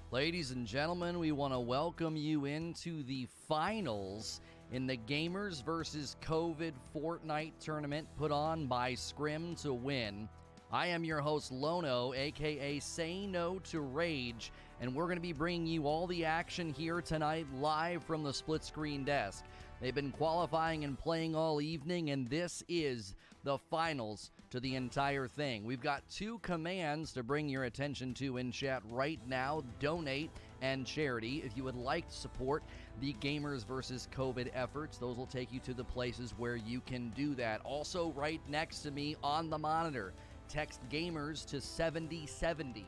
Ladies and gentlemen, we want to welcome you into the finals in the Gamers vs. COVID Fortnite tournament put on by Scrim to Win. I am your host, Lono, aka SayNoToRage, and we're going to be bringing you all the action here tonight live from the split screen desk. They've been qualifying and playing all evening, and this is the finals to the entire thing. We've got two commands to bring your attention to in chat right now: donate and charity. If you would like to support the Gamers vs. COVID efforts, those will take you to the places where you can do that. Also, right next to me on the monitor, text GAMERS to 7070.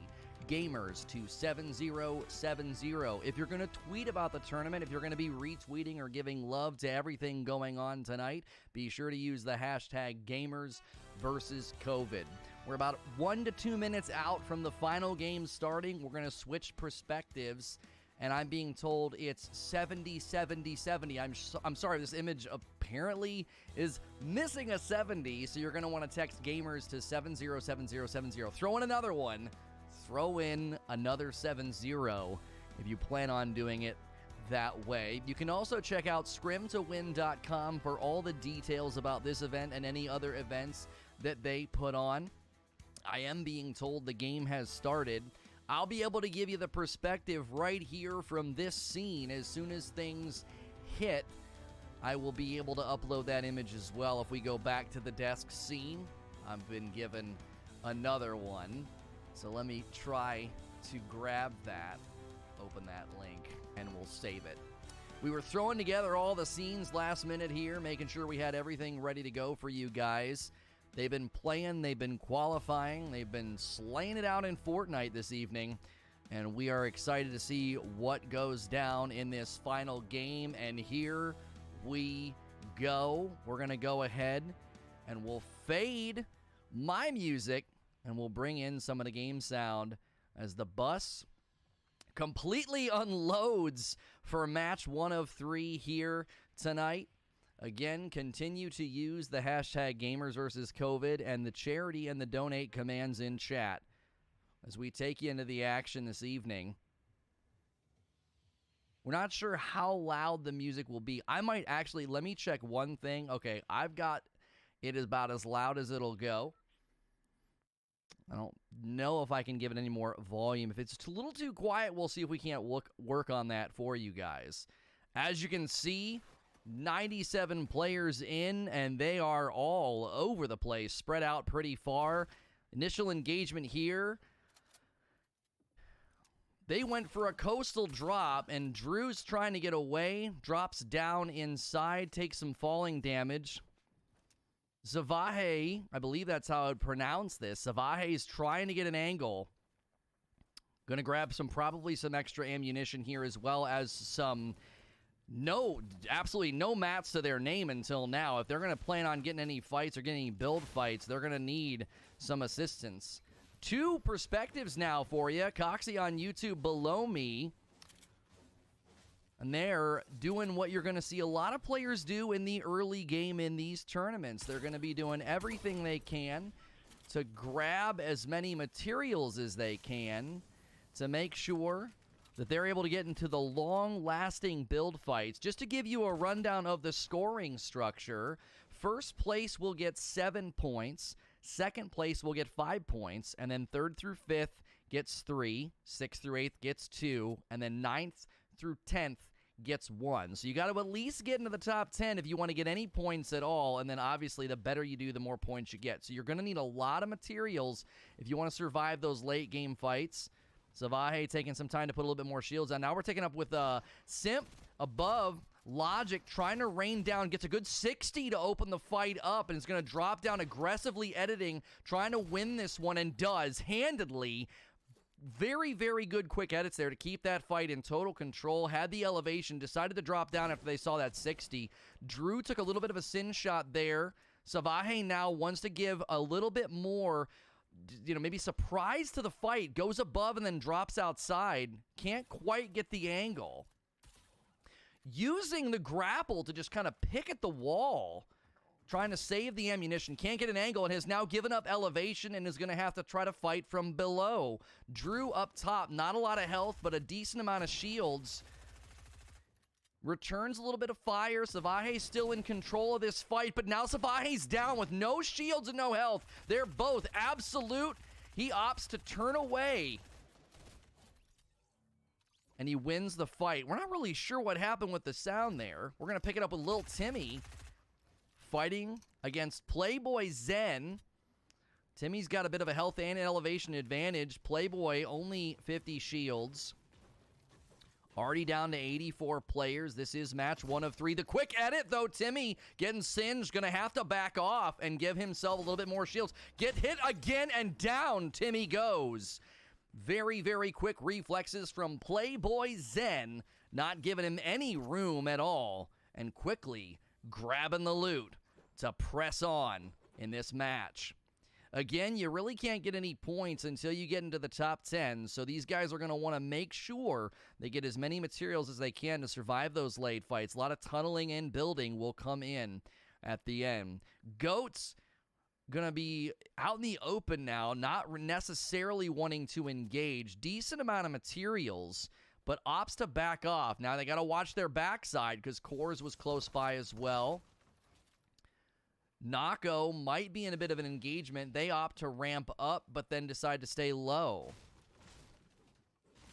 Gamers to 7070. If you're going to tweet about the tournament, if you're going to be retweeting or giving love to everything going on tonight, be sure to use the hashtag Gamers vs. COVID. We're about 1 to 2 minutes out from the final game starting. We're going to switch perspectives, and I'm being told it's 70-70-70. I'm sorry, this image apparently is missing a 70, so you're going to want to text Gamers to 707070. Throw in another one. Throw in another 70 if you plan on doing it that way. You can also check out scrimtowin.com for all the details about this event and any other events that they put on. I am being told the game has started. I'll be able to give you the perspective right here from this scene. As soon as things hit, I will be able to upload that image as well. If we go back to the desk scene, I've been given another one. So let me try to grab that, open that link, and we'll save it. We were throwing together all the scenes last minute here, making sure we had everything ready to go for you guys. They've been playing, they've been qualifying, they've been slaying it out in Fortnite this evening, and we are excited to see what goes down in this final game. And here we go. We're going to go ahead and we'll fade my music, and we'll bring in some of the game sound as the bus completely unloads for match 1 of 3 here tonight. Again, continue to use the hashtag Gamers vs. COVID and the charity and the donate commands in chat as we take you into the action this evening. We're not sure how loud the music will be. I might actually, let me check one thing. Okay, I've got it about as loud as it'll go. I don't know if I can give it any more volume. If it's a little too quiet, we'll see if we can't work on that for you guys. As you can see, 97 players in, and they are all over the place, spread out pretty far. Initial engagement here. They went for a coastal drop, and Drew's trying to get away. Drops down inside, takes some falling damage. Zavahe, I believe that's how I would pronounce this. Zavahe is trying to get an angle. Going to grab probably some extra ammunition here, as well as some absolutely no mats to their name until now. If they're going to plan on getting any fights or getting any build fights, they're going to need some assistance. 2 perspectives now for you. Coxie on YouTube below me. And they're doing what you're going to see a lot of players do in the early game in these tournaments. They're going to be doing everything they can to grab as many materials as they can to make sure that they're able to get into the long-lasting build fights. Just to give you a rundown of the scoring structure, first place will get 7 points, second place will get 5 points, and then third through fifth gets 3, 6th through 8th gets 2, and then 9th through 10th gets 1. So you got to at least get into the top 10 if you want to get any points at all, and then obviously the better you do, the more points you get. So you're going to need a lot of materials if you want to survive those late game fights. Zavahe taking some time to put a little bit more shields on. Now we're taking up with Simp above. Logic trying to rain down, gets a good 60 to open the fight up, and is going to drop down aggressively editing, trying to win this one, and does handedly. Very, very good quick edits there to keep that fight in total control. Had the elevation, decided to drop down after they saw that 60. Drew took a little bit of a sin shot there. Zavahe now wants to give a little bit more, maybe surprise to the fight. Goes above and then drops outside. Can't quite get the angle. Using the grapple to just kind of pick at the wall. trying to save the ammunition. Can't get an angle and has now given up elevation and is going to have to try to fight from below. Drew up top. Not a lot of health, but a decent amount of shields. Returns a little bit of fire. Savage's still in control of this fight, but now Savage's down with no shields and no health. They're both absolute. He opts to turn away. And he wins the fight. We're not really sure what happened with the sound there. We're going to pick it up with Lil Timmy fighting against Playboy Zen. Timmy's got a bit of a health and elevation advantage. Playboy only 50 shields. Already down to 84 players. This is match 1 of 3. The quick edit, though. Timmy getting singed. Going to have to back off and give himself a little bit more shields. Get hit again and down Timmy goes. Very, very quick reflexes from Playboy Zen. Not giving him any room at all. And quickly grabbing the loot to press on in this match. Again, you really can't get any points until you get into the top 10, so these guys are going to want to make sure they get as many materials as they can to survive those late fights. A lot of tunneling and building will come in at the end. Goats going to be out in the open now, not necessarily wanting to engage. Decent amount of materials, but opts to back off. Now they got to watch their backside because Coors was close by as well. Nako might be in a bit of an engagement. They opt to ramp up, but then decide to stay low.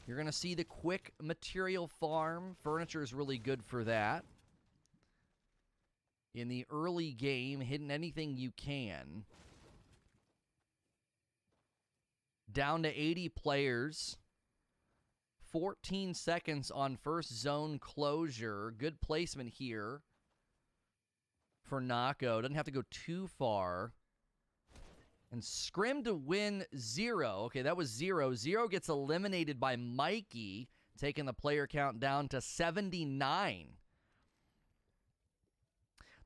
You're going to see the quick material farm. Furniture is really good for that. In the early game, hitting anything you can. Down to 80 players. 14 seconds on first zone closure. Good placement here for Nako. Doesn't have to go too far. And Scrim to win 0. Okay, that was 0. 0 gets eliminated by Mikey, taking the player count down to 79.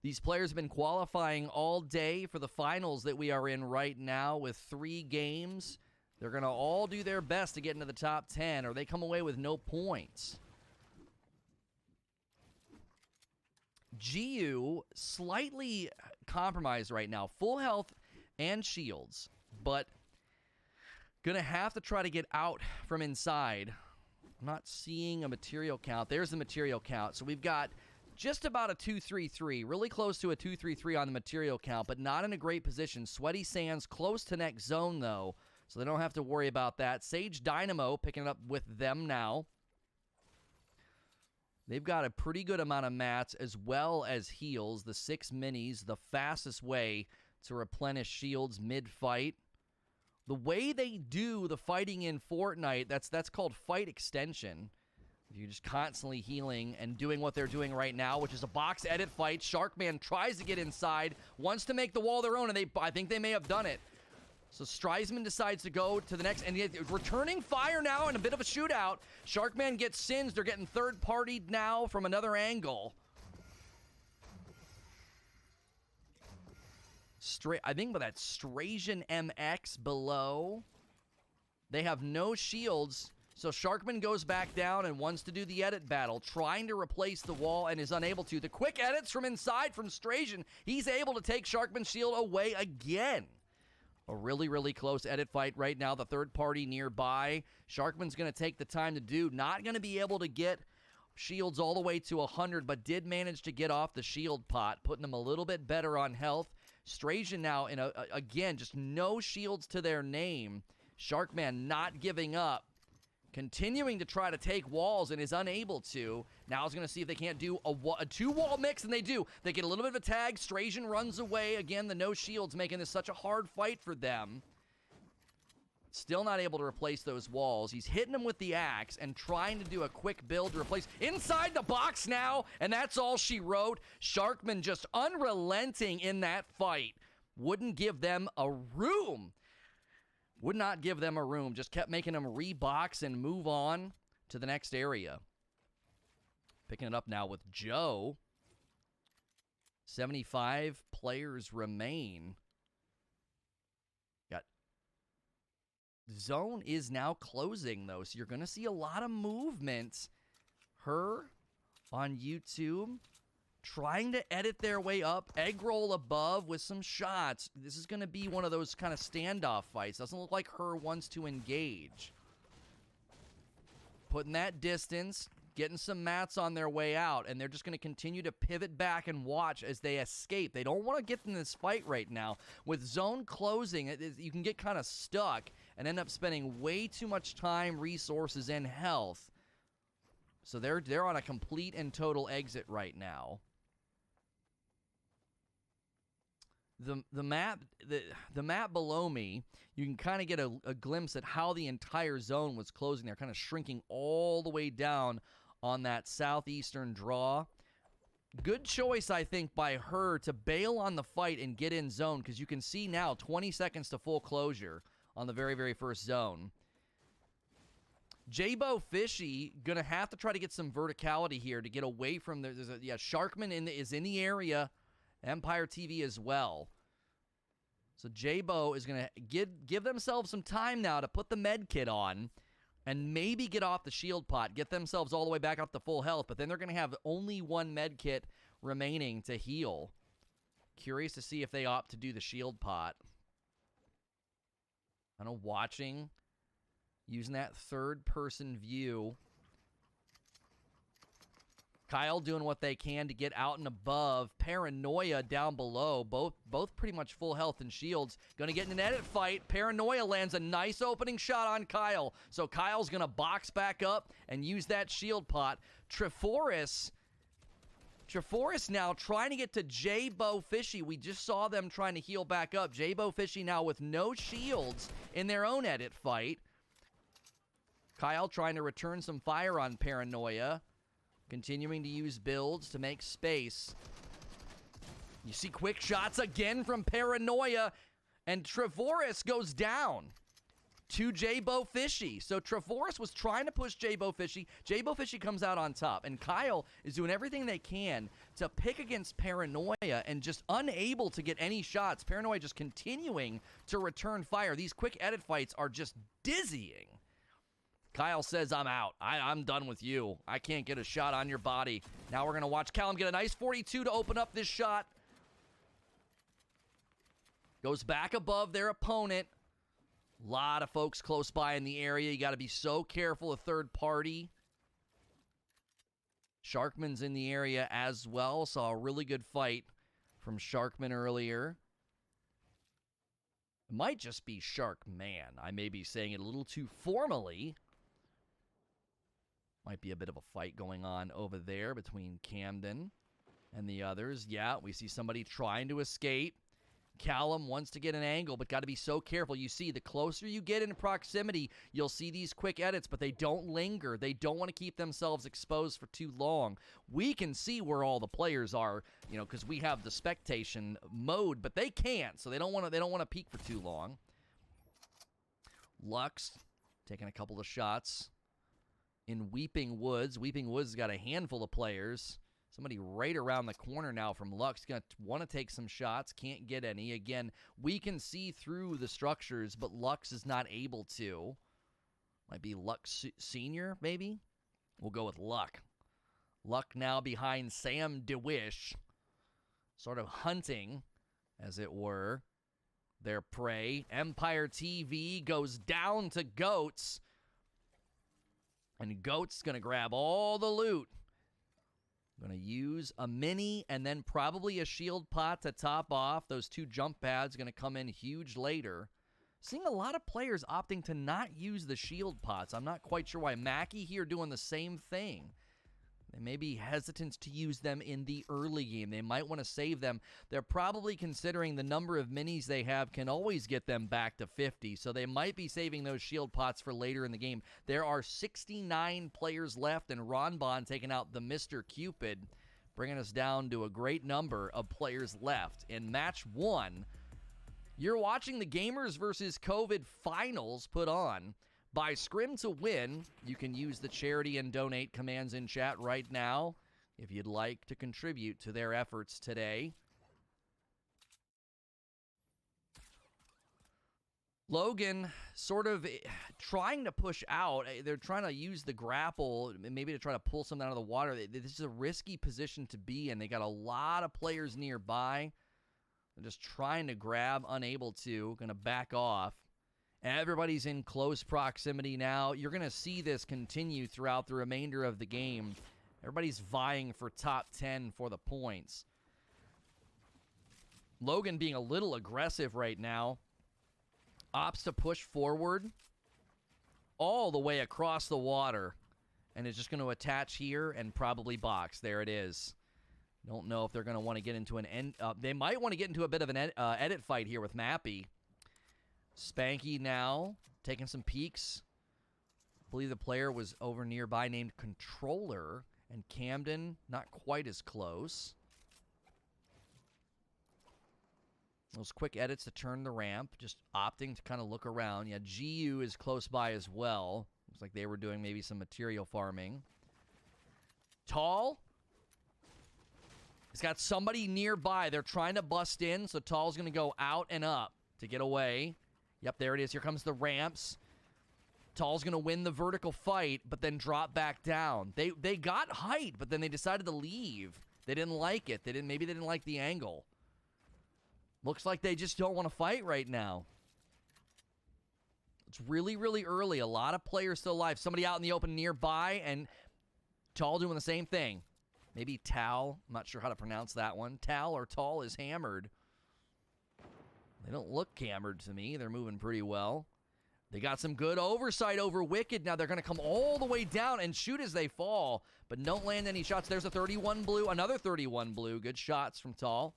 These players have been qualifying all day for the finals that we are in right now with 3 games. They're going to all do their best to get into the top 10, or they come away with no points. Giu, slightly compromised right now. Full health and shields, but going to have to try to get out from inside. I'm not seeing a material count. There's the material count. So we've got just about a 2-3-3, really close to a 2-3-3 on the material count, but not in a great position. Sweaty Sands close to next zone, though, so they don't have to worry about that. Sage Dynamo picking it up with them now. They've got a pretty good amount of mats as well as heals. The 6 minis, the fastest way to replenish shields mid-fight. The way they do the fighting in Fortnite, that's called fight extension. You're just constantly healing and doing what they're doing right now, which is a box edit fight. Sharkman tries to get inside, wants to make the wall their own, and I think they may have done it. So Streisman decides to go to the next, and returning fire now in a bit of a shootout. Sharkman gets singed. They're getting third-partied now from another angle. I think with that Strasian MX below, they have no shields. So Sharkman goes back down and wants to do the edit battle, trying to replace the wall and is unable to. The quick edits from inside from Strasian. He's able to take Sharkman's shield away again. A really, really close edit fight right now. The third party nearby. Sharkman's going to take the time to do. Not going to be able to get shields all the way to 100, but did manage to get off the shield pot, putting them a little bit better on health. Strasian now, again, just no shields to their name. Sharkman not giving up. Continuing to try to take walls and is unable to. Now is going to see if they can't do a 2-wall mix, and they do. They get a little bit of a tag. Strasian runs away. Again, the no shields making this such a hard fight for them. Still not able to replace those walls. He's hitting them with the axe and trying to do a quick build to replace. Inside the box now, and that's all she wrote. Sharkman just unrelenting in that fight. Wouldn't give them a room. Would not give them a room. Just kept making them rebox and move on to the next area. Picking it up now with Joe. 75 players remain. Got zone is now closing, though, so you're going to see a lot of movement. Her on YouTube. trying to edit their way up, egg roll above with some shots. This is going to be one of those kind of standoff fights. Doesn't look like Her wants to engage. Putting that distance, getting some mats on their way out, and they're just going to continue to pivot back and watch as they escape. They don't want to get in this fight right now. With zone closing, you can get kind of stuck and end up spending way too much time, resources, and health. So they're on a complete and total exit right now. The map below me, you can kind of get a glimpse at how the entire zone was closing. They're kind of shrinking all the way down on that southeastern draw. Good choice, I think, by Her to bail on the fight and get in zone, because you can see now 20 seconds to full closure on the very, very first zone. J-Bo Fishy going to have to try to get some verticality here to get away from the... Sharkman is in the area. Empire TV as well. So J-Bo is going to give themselves some time now to put the med kit on and maybe get off the shield pot, get themselves all the way back up to full health, but then they're going to have only one med kit remaining to heal. Curious to see if they opt to do the shield pot. I know, watching, using that third-person view. Kyle doing what they can to get out and above. Paranoia down below. Both pretty much full health and shields. Going to get in an edit fight. Paranoia lands a nice opening shot on Kyle. So Kyle's going to box back up and use that shield pot. Treforest now trying to get to J-Bo Fishy. We just saw them trying to heal back up. J-Bo Fishy now with no shields in their own edit fight. Kyle trying to return some fire on Paranoia. Continuing to use builds to make space. You see quick shots again from Paranoia. And Treforest goes down to J-Bo Fishy. So Treforest was trying to push J-Bo Fishy. J-Bo Fishy comes out on top. And Kyle is doing everything they can to pick against Paranoia and just unable to get any shots. Paranoia just continuing to return fire. These quick edit fights are just dizzying. Kyle says, I'm out. I'm done with you. I can't get a shot on your body. Now we're going to watch Callum get a nice 42 to open up this shot. Goes back above their opponent. A lot of folks close by in the area. You got to be so careful of third party. Sharkman's in the area as well. Saw a really good fight from Sharkman earlier. It might just be Sharkman. I may be saying it a little too formally. Might be a bit of a fight going on over there between Camden and the others. Yeah, we see somebody trying to escape. Callum wants to get an angle, but got to be so careful. You see, the closer you get in proximity, you'll see these quick edits, but they don't linger. They don't want to keep themselves exposed for too long. We can see where all the players are, you know, because we have the spectation mode, but they can't, so they don't want to peek for too long. Lux taking a couple of shots in Weeping Woods. Weeping Woods has got a handful of players. Somebody right around the corner now from Lux. Going to want to take some shots. Can't get any. Again, we can see through the structures, but Lux is not able to. Might be Lux Senior, maybe? We'll go with Luck. Luck now behind Sam DeWish. Sort of hunting, as it were, their prey. Empire TV goes down to Goats. And Goat's going to grab all the loot. Going to use a mini and then probably a shield pot to top off. Those two jump pads going to come in huge later. Seeing a lot of players opting to not use the shield pots. I'm not quite sure why. Mackie here doing the same thing. They may be hesitant to use them in the early game. They might want to save them. They're probably considering the number of minis they have can always get them back to 50, so they might be saving those shield pots for later in the game. There are 69 players left, and Ronbon taking out the Mr. Cupid, bringing us down to a great number of players left. In match 1, you're watching the Gamers vs. COVID finals put on by Scrim to Win. You can use the charity and donate commands in chat right now if you'd like to contribute to their efforts today. Logan sort of trying to push out. They're trying to use the grapple, maybe to try to pull something out of the water. This is a risky position to be in. They got a lot of players nearby. They're just trying to grab, unable to. Going to back off. Everybody's in close proximity now. You're going to see this continue throughout the remainder of the game. Everybody's vying for top 10 for the points. Logan being a little aggressive right now. Opts to push forward all the way across the water. And is just going to attach here and probably box. There it is. Don't know if they're going to want to get into an end. They might want to get into a bit of an edit fight here with Mappy. Spanky now taking some peeks. I believe the player was over nearby named Controller. And Camden not quite as close. Those quick edits to turn the ramp, just opting to kind of look around. Yeah, GU is close by as well. Looks like they were doing maybe some material farming. Tall. He's got somebody nearby. They're trying to bust in, so Tall's going to go out and up to get away. Yep, there it is. Here comes the ramps. Tall's going to win the vertical fight, but then drop back down. They got height, but then they decided to leave. They didn't like it. Maybe they didn't like the angle. Looks like they just don't want to fight right now. It's really, really early. A lot of players still alive. Somebody out in the open nearby, and Tall doing the same thing. Maybe Tal. I'm not sure how to pronounce that one. Tal or Tall is hammered. They don't look hammered to me. They're moving pretty well. They got some good oversight over Wicked. Now they're going to come all the way down and shoot as they fall, but don't land any shots. There's a 31 blue, another 31 blue. Good shots from Tall.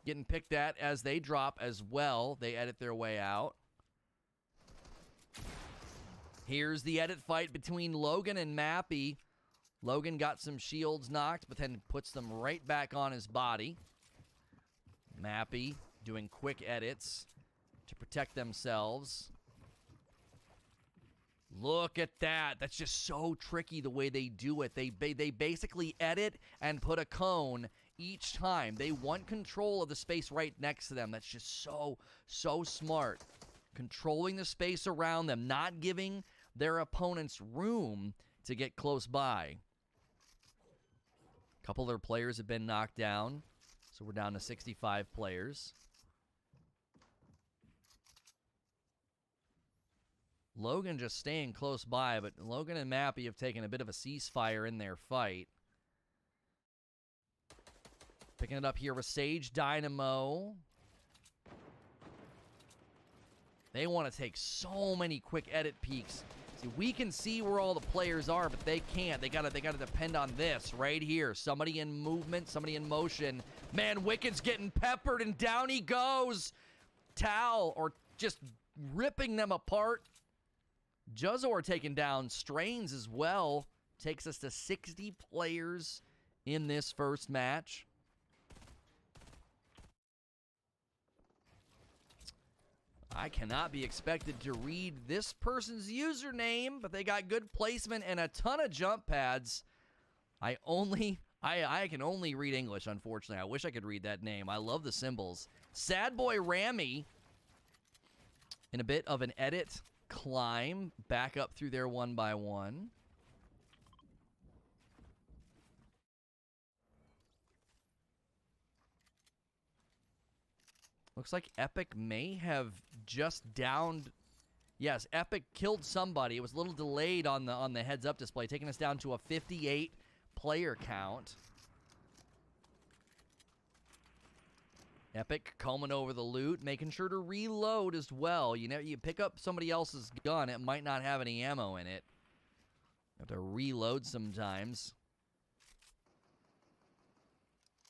Getting picked at as they drop as well. They edit their way out. Here's the edit fight between Logan and Mappy. Logan got some shields knocked, but then puts them right back on his body. Mappy doing quick edits to protect themselves. Look at that. That's just so tricky the way they do it. They basically edit and put a cone each time. They want control of the space right next to them. That's just so smart. Controlling the space around them, not giving their opponents room to get close by. A couple of their players have been knocked down, so we're down to 65 players. Logan just staying close by, but Logan and Mappy have taken a bit of a ceasefire in their fight. Picking it up here with Sage Dynamo. They want to take so many quick edit peeks. See, we can see where all the players are, but they can't. They gotta depend on this right here. Somebody in movement, somebody in motion. Man, Wicked's getting peppered, and down he goes. Tal, or just ripping them apart. Juzor taken down. Strains as well. Takes us to 60 players in this first match. I cannot be expected to read this person's username, but they got good placement and a ton of jump pads. I can only read English, unfortunately. I wish I could read that name. I love the symbols. Sad Boy Rammy in a bit of an edit climb back up through there one by one. Looks like Epic may have just downed. Yes, Epic killed somebody. It was a little delayed on the heads-up display, taking us down to a 58 player count. Epic combing over the loot, making sure to reload as well. You know, you pick up somebody else's gun, it might not have any ammo in it. You have to reload sometimes.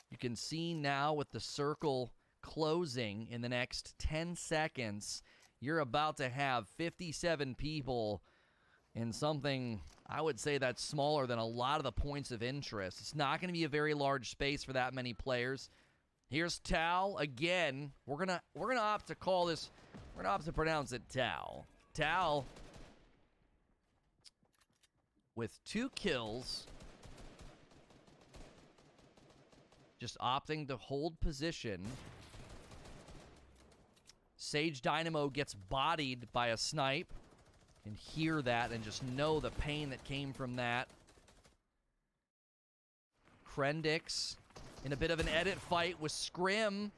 You can see now with the circle closing in the next 10 seconds, you're about to have 57 people in something, I would say, that's smaller than a lot of the points of interest. It's not going to be a very large space for that many players. Here's Tal again. We're gonna opt to call this. We're gonna opt to pronounce it Tal. Tal with 2 kills, just opting to hold position. Sage Dynamo gets bodied by a snipe. And hear that and just know the pain that came from that. Krendix in a bit of an edit fight with Scrim.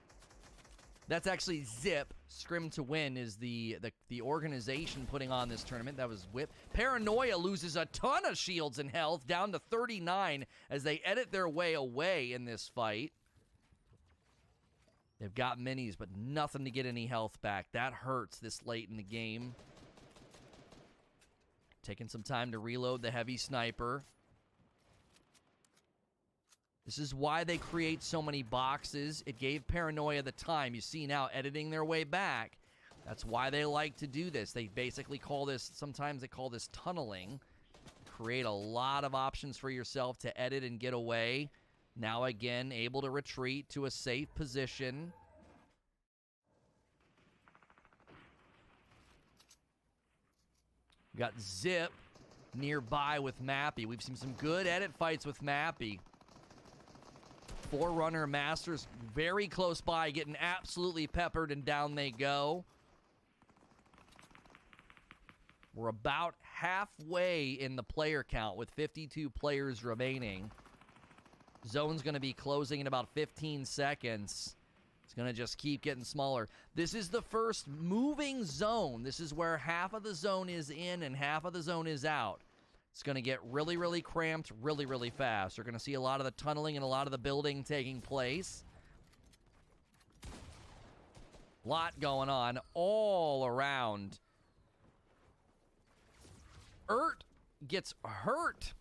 That's actually Zip. Scrim to win is the organization putting on this tournament. That was Whip. Paranoia loses a ton of shields and health, down to 39 as they edit their way away in this fight. They've got minis, but nothing to get any health back. That hurts this late in the game. Taking some time to reload the heavy sniper. This is why they create so many boxes. It gave Paranoia the time. You see now editing their way back. That's why they like to do this. They basically call this, sometimes they call this tunneling. Create a lot of options for yourself to edit and get away. Now again, able to retreat to a safe position. Got Zip nearby with Mappy. We've seen some good edit fights with Mappy. Forerunner Masters very close by, getting absolutely peppered, and down they go. We're about halfway in the player count with 52 players remaining. Zone's going to be closing in about 15 seconds. It's going to just keep getting smaller. This is the first moving zone. This is where half of the zone is in and half of the zone is out. It's going to get really, really cramped really, really fast. You're going to see a lot of the tunneling and a lot of the building taking place. A lot going on all around. Gets hurt,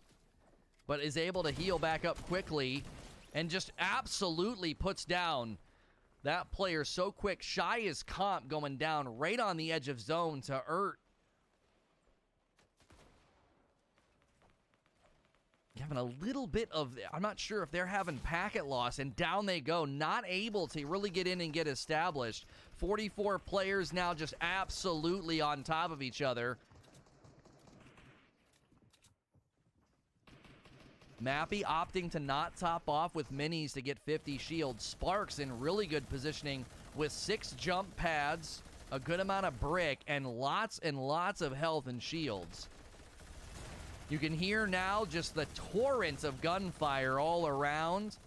but is able to heal back up quickly and just absolutely puts down that player so quick. Shy is comp going down right on the edge of zone to having a little bit of, I'm not sure if they're having packet loss, and down they go, not able to really get in and get established. 44 players now just absolutely on top of each other. Mappy opting to not top off with minis to get 50 shields. Sparks in really good positioning with 6 jump pads, a good amount of brick, and lots of health and shields. You can hear now just the torrent of gunfire all around.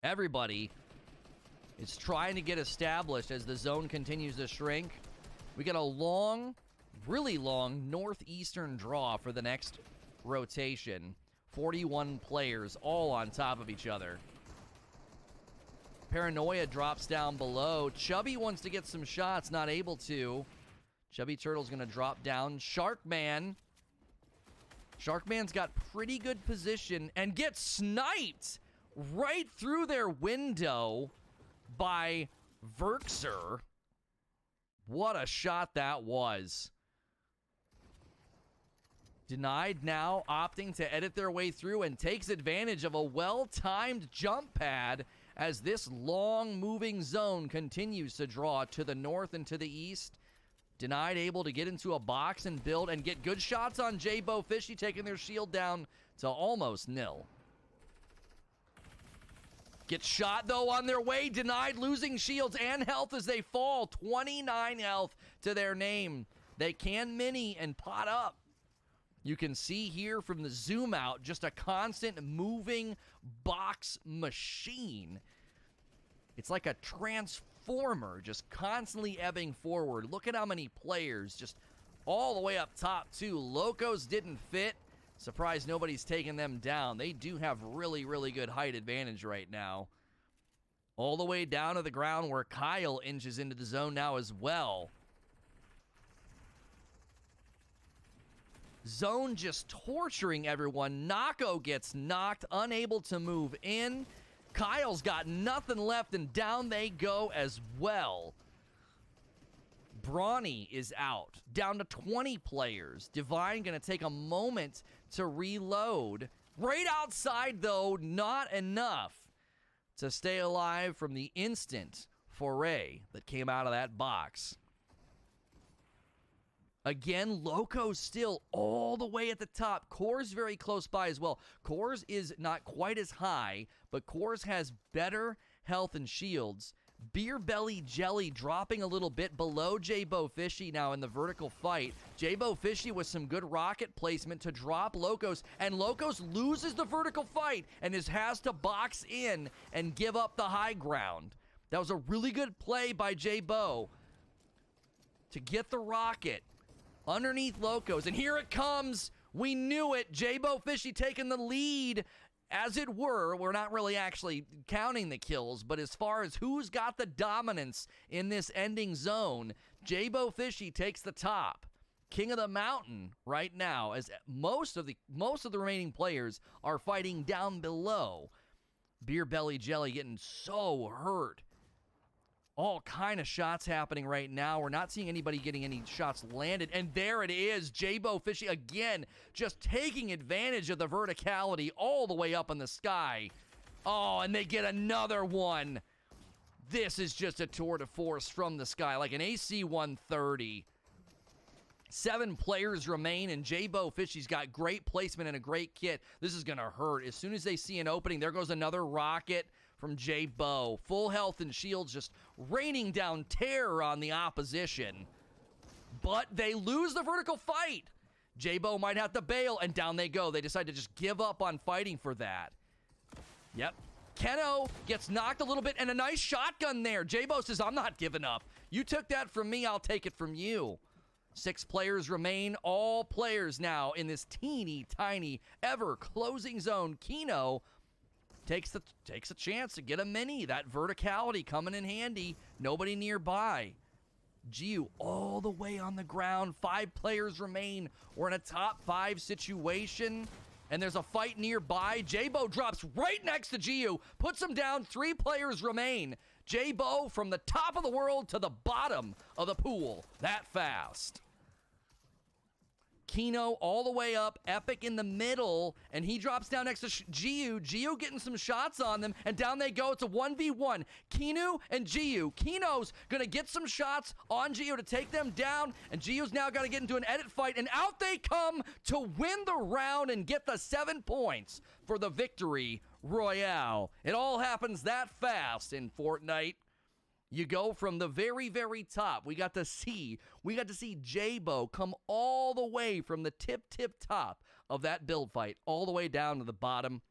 Everybody is trying to get established as the zone continues to shrink. We got a long, really long northeastern draw for the next rotation. 41 players all on top of each other. Paranoia drops down below. Chubby wants to get some shots, not able to. Chubby Turtle's going to drop down. Sharkman's got pretty good position and gets sniped right through their window by Verxer. What a shot that was. Denied now opting to edit their way through and takes advantage of a well-timed jump pad as this long moving zone continues to draw to the north and to the east. Denied able to get into a box and build and get good shots on J-Bo Fishy, taking their shield down to almost nil. Gets shot, though, on their way. Denied losing shields and health as they fall. 29 health to their name. They can mini and pot up. You can see here from the zoom out just a constant moving box machine. It's like a transformer just constantly ebbing forward. Look at how many players just all the way up top, too. Locos didn't fit. Surprised nobody's taking them down. They do have really, really good height advantage right now. All the way down to the ground where Kyle inches into the zone now as well. Zone just torturing everyone. Nako gets knocked, unable to move in. Kyle's got nothing left, and down they go as well. Brawny is out, down to 20 players. Divine going to take a moment to reload. Right outside, though, not enough to stay alive from the instant foray that came out of that box. Again, Loco's still all the way at the top. Core's very close by as well. Core's is not quite as high, but Core's has better health and shields, Beer Belly Jelly dropping a little bit below J-Bo Fishy now in the vertical fight. J-Bo Fishy with some good rocket placement to drop Locos, and Locos loses the vertical fight and has to box in and give up the high ground. That was a really good play by J-Bo to get the rocket underneath Locos, and here it comes. We knew it. J-Bo Fishy taking the lead. As it were, we're not really actually counting the kills, but as far as who's got the dominance in this ending zone, J-Bo Fishy takes the top. King of the mountain right now, as most of the remaining players are fighting down below. Beer Belly Jelly getting so hurt. All kind of shots happening right now. We're not seeing anybody getting any shots landed. And there it is. J-Bo Fishy again just taking advantage of the verticality all the way up in the sky. Oh, and they get another one. This is just a tour de force from the sky, like an AC-130. 7 players remain, and J-Bo Fishy's got great placement and a great kit. This is going to hurt. As soon as they see an opening, there goes another rocket from J-Bo. Full health and shields just raining down terror on the opposition. But they lose the vertical fight. J-Bo might have to bail, and down they go. They decide to just give up on fighting for that. Yep. Keno gets knocked a little bit, and a nice shotgun there. J-Bo says, I'm not giving up. You took that from me, I'll take it from you. 6 players remain, all players now in this teeny tiny, ever closing zone. Keno takes a chance to get a mini. That verticality coming in handy. Nobody nearby. Giu all the way on the ground. 5 players remain. We're in a top 5 situation, and there's a fight nearby. J-Bo drops right next to Giu, puts him down. 3 players remain. J-Bo from the top of the world to the bottom of the pool that fast. Keno all the way up, Epic in the middle, and he drops down next to Giu. Giu getting some shots on them, and down they go. It's a 1v1. Keno and Giu. Keno's going to get some shots on Giu to take them down, and Giu's now got to get into an edit fight, and out they come to win the round and get the 7 points for the victory royale. It all happens that fast in Fortnite. You go from the very, very top. We got to see J-Bo come all the way from the tip top of that build fight all the way down to the bottom,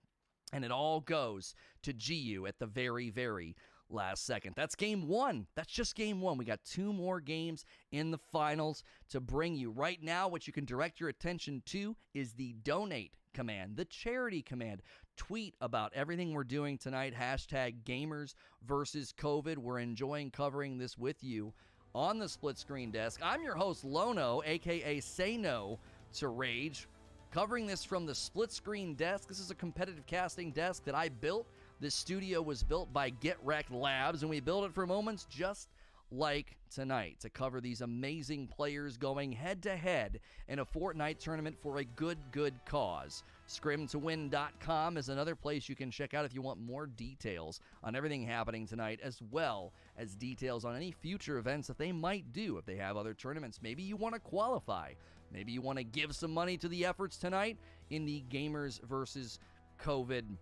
and it all goes to Giu at the very, very last second. That's game 1. That's just game 1. We got 2 more games in the finals to bring you. Right now, what you can direct your attention to is the donate command, the charity command. Tweet about everything we're doing tonight. Hashtag gamers versus COVID. We're enjoying covering this with you on the split screen desk. I'm your host, Lono, aka SayNoToRage, covering this from the split screen desk. This is a competitive casting desk that I built. This studio was built by Get Wrecked Labs, and we built it for moments just like tonight to cover these amazing players going head-to-head in a Fortnite tournament for a good cause. ScrimToWin.com is another place you can check out if you want more details on everything happening tonight, as well as details on any future events that they might do if they have other tournaments. Maybe you want to qualify. Maybe you want to give some money to the efforts tonight in the Gamers versus COVID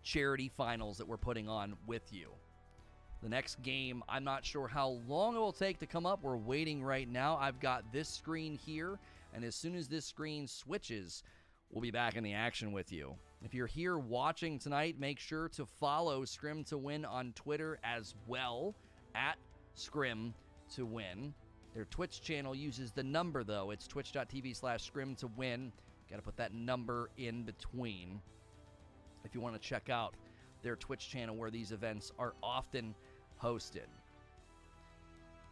charity finals that we're putting on with you. The next game, I'm not sure how long it will take to come up. We're waiting right now. I've got this screen here, and as soon as this screen switches, we'll be back in the action with you. If you're here watching tonight, make sure to follow Scrim to Win on Twitter as well, at Scrim to Win. Their Twitch channel uses the number, though. It's twitch.tv/Scrim to Win. Got to put that number in between if you want to check out their Twitch channel where these events are often hosted.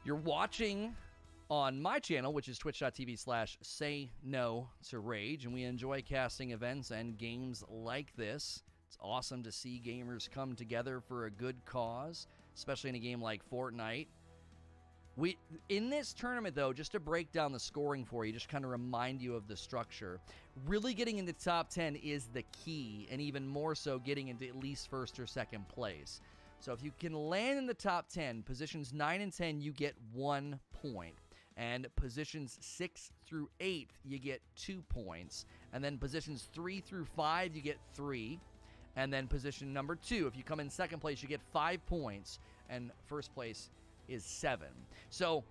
You're watching on my channel, which is twitch.tv/SayNoToRage, and we enjoy casting events and games like this. It's awesome to see gamers come together for a good cause, especially in a game like Fortnite. In this tournament, though, just to break down the scoring for you, just kind of remind you of the structure, really getting into top 10 is the key, and even more so getting into at least first or second place. So if you can land in the top 10, positions 9 and 10, you get 1 point. And positions 6 through 8, you get 2 points. And then positions 3 through 5, you get 3. And then position number 2, if you come in second place, you get 5 points. and first place is 7. So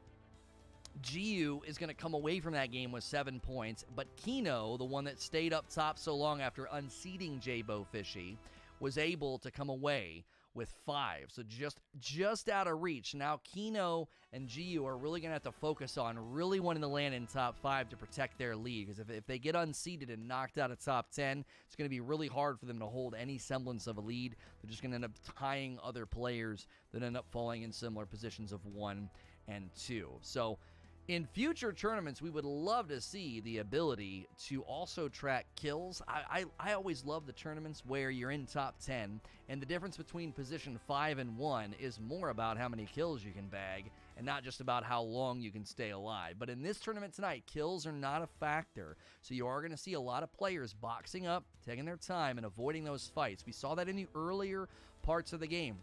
GU is going to come away from that game with 7 points, but Kino, the one that stayed up top so long after unseating J-Bo Fishy, was able to come away with 5. So just out of reach. Now Kino and GU are really going to have to focus on really wanting to land in top 5 to protect their lead, because if they get unseated and knocked out of top 10, it's going to be really hard for them to hold any semblance of a lead. They're just going to end up tying other players that end up falling in similar positions of 1 and 2. So in future tournaments, we would love to see the ability to also track kills. I always love the tournaments where you're in top 10, and the difference between position 5 and 1 is more about how many kills you can bag and not just about how long you can stay alive. But in this tournament tonight, kills are not a factor, so you are going to see a lot of players boxing up, taking their time, and avoiding those fights. We saw that in the earlier parts of the game.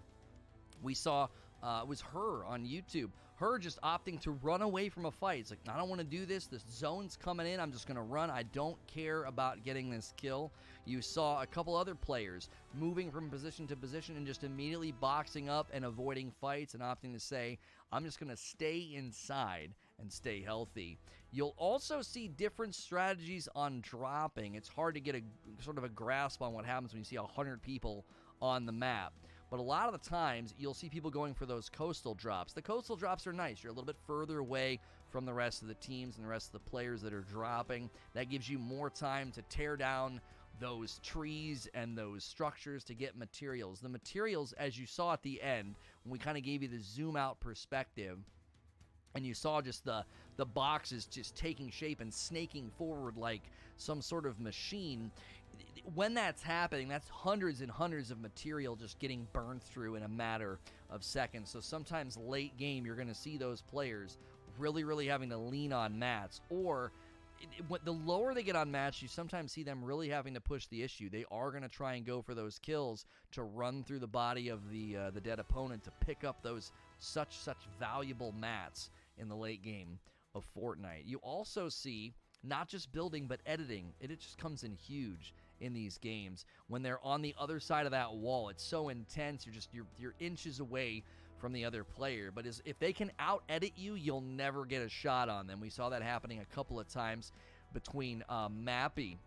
We saw it was her on YouTube. Her just opting to run away from a fight. It's like, I don't want to do this. This zone's coming in. I'm just going to run. I don't care about getting this kill. You saw a couple other players moving from position to position and just immediately boxing up and avoiding fights and opting to say, I'm just going to stay inside and stay healthy. You'll also see different strategies on dropping. It's hard to get a sort of a grasp on what happens when you see 100 people on the map. But a lot of the times, you'll see people going for those coastal drops. The coastal drops are nice. You're a little bit further away from the rest of the teams and the rest of the players that are dropping. That gives you more time to tear down those trees and those structures to get materials. The materials, as you saw at the end, when we kind of gave you the zoom-out perspective, and you saw just the boxes just taking shape and snaking forward like some sort of machine. When that's happening, that's hundreds and hundreds of material just getting burned through in a matter of seconds. So sometimes late game, you're going to see those players really having to lean on mats. Or the lower they get on mats, you sometimes see them really having to push the issue. They are going to try and go for those kills to run through the body of the dead opponent to pick up those such valuable mats in the late game of Fortnite. You also see not just building but editing. It just comes in huge in these games when they're on the other side of that wall. It's so intense. You're inches away from the other player, but if they can out edit you, you'll never get a shot on them. We saw that happening a couple of times between Mappy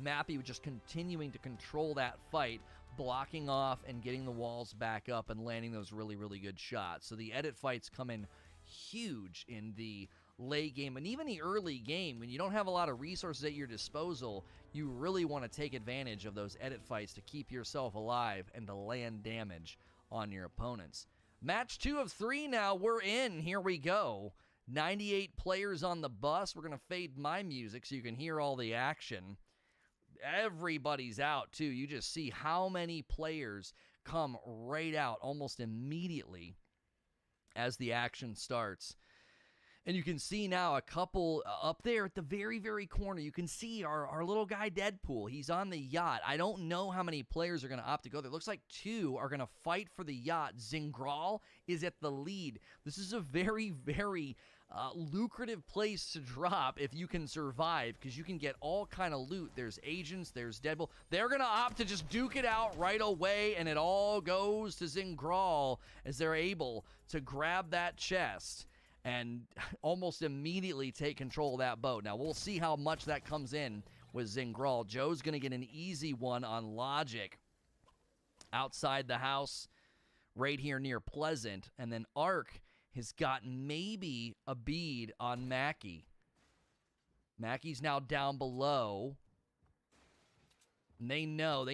was just continuing to control that fight, blocking off and getting the walls back up and landing those really good shots. So the edit fights come in huge in the late game, and even the early game when you don't have a lot of resources at your disposal. You really want to take advantage of those edit fights to keep yourself alive and to land damage on your opponents. Match 2 of 3 now. We're in. Here we go. 98 players on the bus. We're going to fade my music so you can hear all the action. Everybody's out, too. You just see how many players come right out almost immediately as the action starts. And you can see now a couple up there at the very corner. You can see our little guy Deadpool. He's on the yacht. I don't know how many players are going to opt to go there. Looks like 2 are going to fight for the yacht. Zingral is at the lead. This is a very lucrative place to drop if you can survive, because you can get all kind of loot. There's agents, there's Deadpool. They're going to opt to just duke it out right away, and it all goes to Zingral as they're able to grab that chest and almost immediately take control of that boat. Now, we'll see how much that comes in with Zingral. Joe's going to get an easy one on Logic outside the house right here near Pleasant. And then Ark has got maybe a bead on Mackie. Mackie's now down below. And they know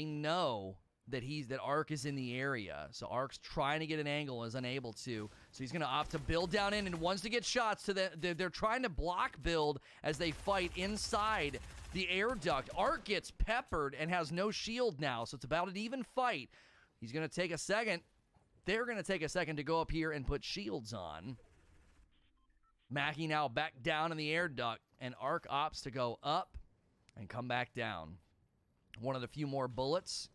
that Ark is in the area. So Ark's trying to get an angle and is unable to. So he's going to opt to build down in and wants to get shots to they're trying to block build as they fight inside the air duct. Ark gets peppered and has no shield now, so it's about an even fight. He's going to take a second. They're going to take a second to go up here and put shields on. Mackie now back down in the air duct, and Ark opts to go up and come back down. Wanted a few more bullets.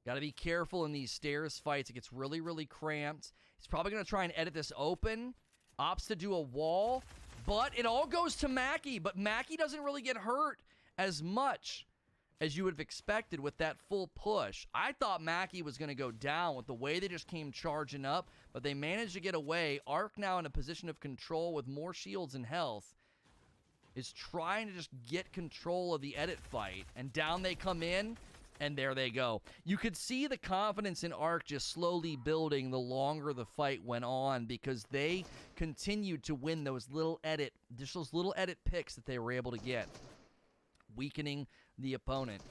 Got to be careful in these stairs fights. It gets really cramped. He's probably going to try and edit this open. Opts to do a wall. But it all goes to Mackie. But Mackie doesn't really get hurt as much as you would have expected with that full push. I thought Mackie was going to go down with the way they just came charging up, but they managed to get away. Ark now in a position of control with more shields and health is trying to just get control of the edit fight, and down they come in, and there they go. You could see the confidence in Ark just slowly building the longer the fight went on, because they continued to win those little edit picks that they were able to get, weakening the opponent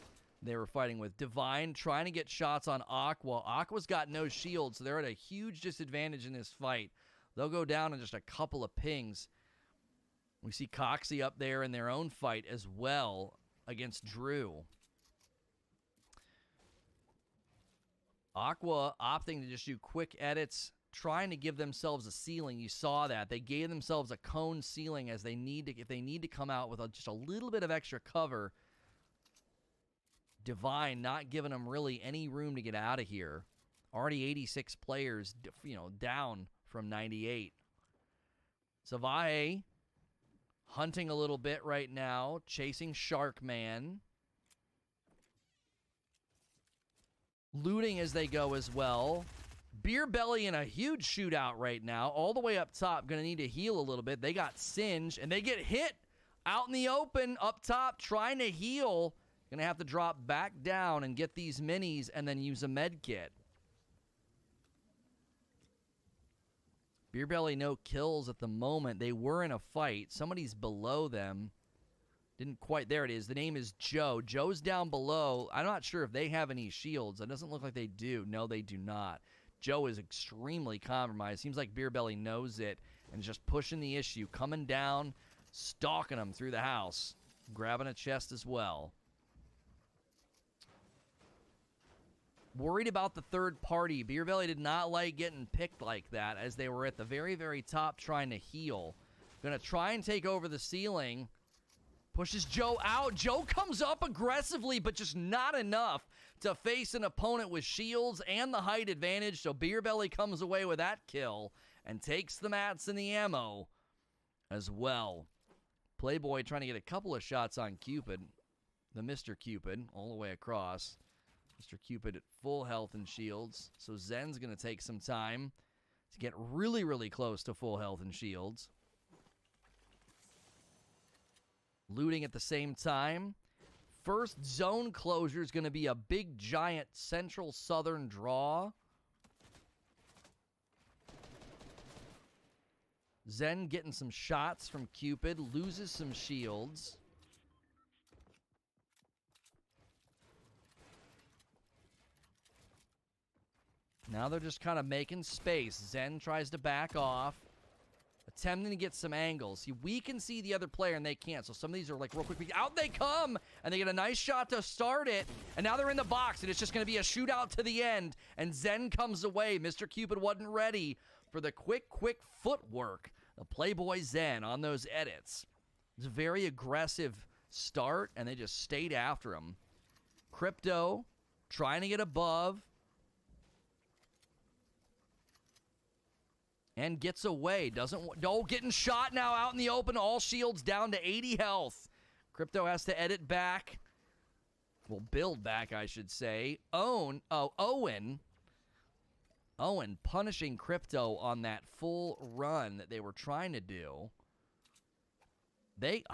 they were fighting with. Divine trying to get shots on Aqua. Aqua's got no shield, so they're at a huge disadvantage in this fight. They'll go down in just a couple of pings. We see Coxie up there in their own fight as well against Drew. Aqua opting to just do quick edits, trying to give themselves a ceiling. You saw that. They gave themselves a cone ceiling as they need to, if they need to come out with just a little bit of extra cover. Divine not giving them really any room to get out of here. Already 86 players, down from 98. Savae hunting a little bit right now, chasing Sharkman. Looting as they go as well. Beer Belly in a huge shootout right now. All the way up top. Going to need to heal a little bit. They got singed, and they get hit out in the open up top trying to heal. Going to have to drop back down and get these minis and then use a med kit. Beer Belly no kills at the moment. They were in a fight. Somebody's below them. Didn't quite. There it is. The name is Joe. Joe's down below. I'm not sure if they have any shields. It doesn't look like they do. No, they do not. Joe is extremely compromised. Seems like Beer Belly knows it and is just pushing the issue. Coming down, stalking them through the house. Grabbing a chest as well. Worried about the third party. Beer Belly did not like getting picked like that as they were at the very, very top trying to heal. Going to try and take over the ceiling. Pushes Joe out. Joe comes up aggressively, but just not enough to face an opponent with shields and the height advantage. So Beer Belly comes away with that kill and takes the mats and the ammo as well. Playboy trying to get a couple of shots on Cupid. The Mr. Cupid all the way across. Mr. Cupid at full health and shields. So Zen's going to take some time to get really, really close to full health and shields. Looting at the same time. First zone closure is going to be a big, giant central southern draw. Zen getting some shots from Cupid. Loses some shields. Now they're just kind of making space. Zen tries to back off. Attempting to get some angles. See, we can see the other player and they can't. So some of these are like real quick. Out they come! And they get a nice shot to start it. And now they're in the box. And it's just going to be a shootout to the end. And Zen comes away. Mr. Cupid wasn't ready for the quick footwork. The Playboy Zen on those edits. It's a very aggressive start. And they just stayed after him. Crypto trying to get above. And gets away. Getting shot now out in the open. All shields down to 80 health. Crypto has to edit back. Well, build back, I should say. Owen punishing Crypto on that full run that they were trying to do. They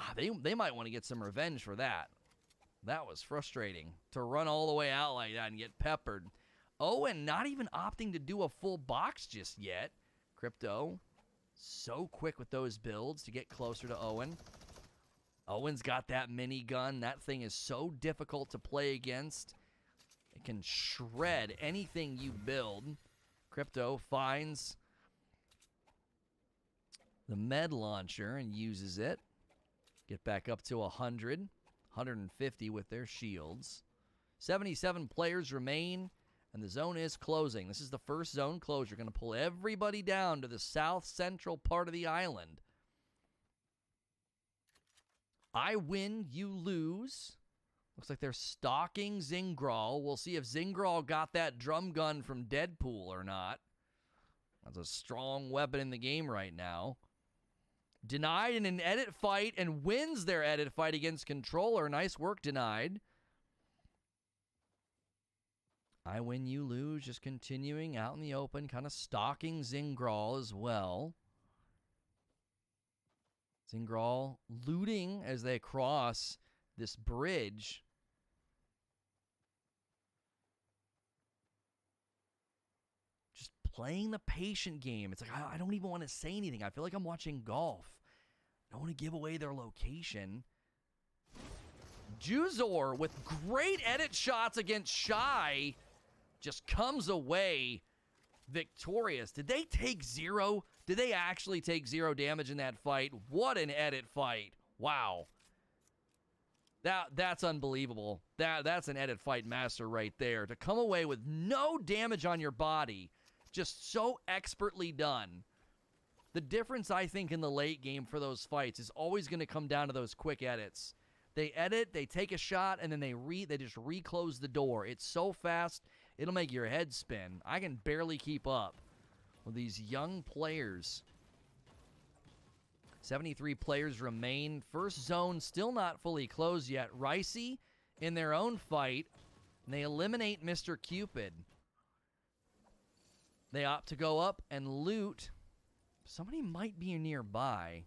might want to get some revenge for that. That was frustrating. To run all the way out like that and get peppered. Owen not even opting to do a full box just yet. Crypto, so quick with those builds to get closer to Owen. Owen's got that minigun. That thing is so difficult to play against. It can shred anything you build. Crypto finds the med launcher and uses it. Get back up to 100, 150 with their shields. 77 players remain. And the zone is closing. This is the first zone closure. Going to pull everybody down to the south central part of the island. I win, you lose. Looks like they're stalking Zingral. We'll see if Zingral got that drum gun from Deadpool or not. That's a strong weapon in the game right now. Denied in an edit fight and wins their edit fight against Controller. Nice work, Denied. I win, you lose, just continuing out in the open, kind of stalking Zingral as well. Zingral looting as they cross this bridge. Just playing the patient game. It's like, I don't even want to say anything. I feel like I'm watching golf. I don't want to give away their location. Juzor with great edit shots against Shy just comes away victorious. Did they take zero? Did they actually take 0 damage in that fight? What an edit fight. Wow. That's unbelievable. That's an edit fight master right there. To come away with no damage on your body, just so expertly done. The difference, I think, in the late game for those fights is always going to come down to those quick edits. They edit, they take a shot, and then they just reclose the door. It's so fast, it'll make your head spin. I can barely keep up with these young players. 73 players remain. First zone still not fully closed yet. Ricey in their own fight, and they eliminate Mr. Cupid. They opt to go up and loot. Somebody might be nearby.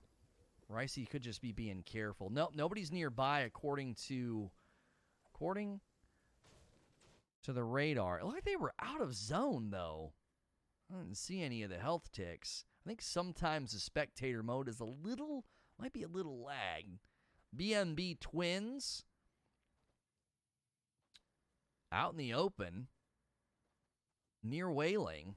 Ricey could just be being careful. Nope, nobody's nearby according to the radar. It looked like they were out of zone, though. I didn't see any of the health ticks. I think sometimes the spectator mode is might be a little lagged. BNB Twins out in the open near Wailing.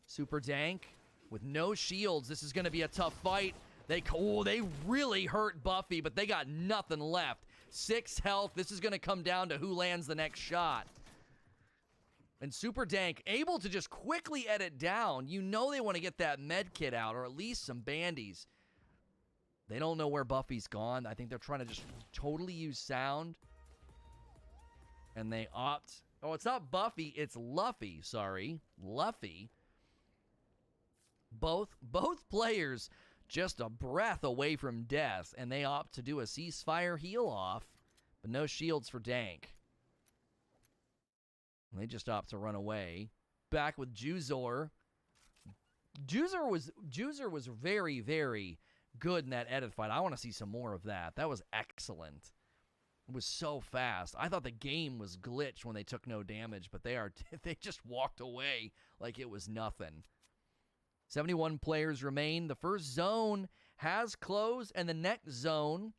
Super Dank with no shields. This is going to be a tough fight. They really hurt Buffy, but they got nothing left. 6 health. This is going to come down to who lands the next shot. And Super Dank able to just quickly edit down. You know they want to get that med kit out, or at least some bandies. They don't know where Buffy's gone. I think they're trying to just totally use sound. And they opt. Oh, it's not Buffy. It's Luffy. Sorry. Luffy. Both players just a breath away from death, and they opt to do a ceasefire heal off, but no shields for Dank. They just opt to run away. Back with Juzor. Juzor was very, very good in that edit fight. I want to see some more of that. That was excellent. It was so fast. I thought the game was glitched when they took no damage, but they just walked away like it was nothing. 71 players remain. The first zone has closed, and the next zone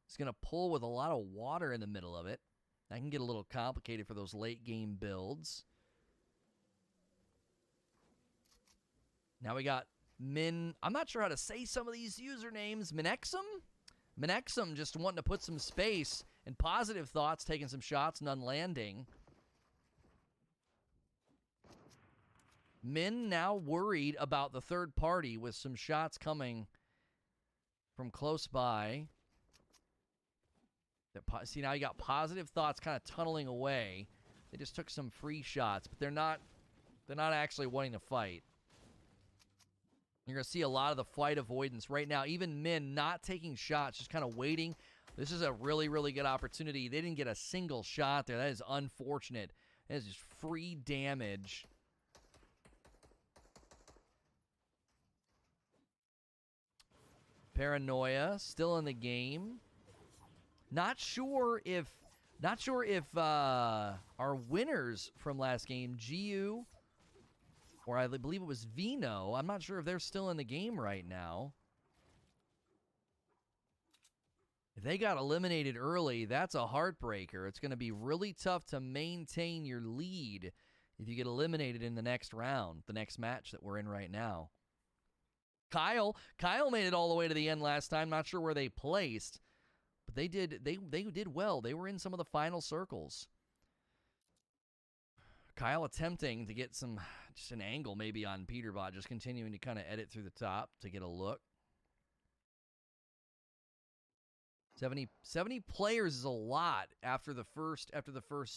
is going to pull with a lot of water in the middle of it. That can get a little complicated for those late game builds. Now we got I'm not sure how to say some of these usernames. Minexum just wanting to put some space and positive thoughts, taking some shots, none landing. Min now worried about the third party with some shots coming from close by. See, now you got positive thoughts kind of tunneling away. They just took some free shots, but they're not actually wanting to fight. You're going to see a lot of the fight avoidance right now. Even Min not taking shots, just kind of waiting. This is a really, really good opportunity. They didn't get a single shot there. That is unfortunate. That is just free damage. Paranoia still in the game. Not sure if our winners from last game, GU, or I believe it was Vino, I'm not sure if they're still in the game right now. If they got eliminated early, that's a heartbreaker. It's going to be really tough to maintain your lead if you get eliminated in the next round, the next match that we're in right now. Kyle made it all the way to the end last time. Not sure where they placed, but they did well. They were in some of the final circles. Kyle attempting to get just an angle maybe on Peterbot, just continuing to kind of edit through the top to get a look. 70 players is a lot after the first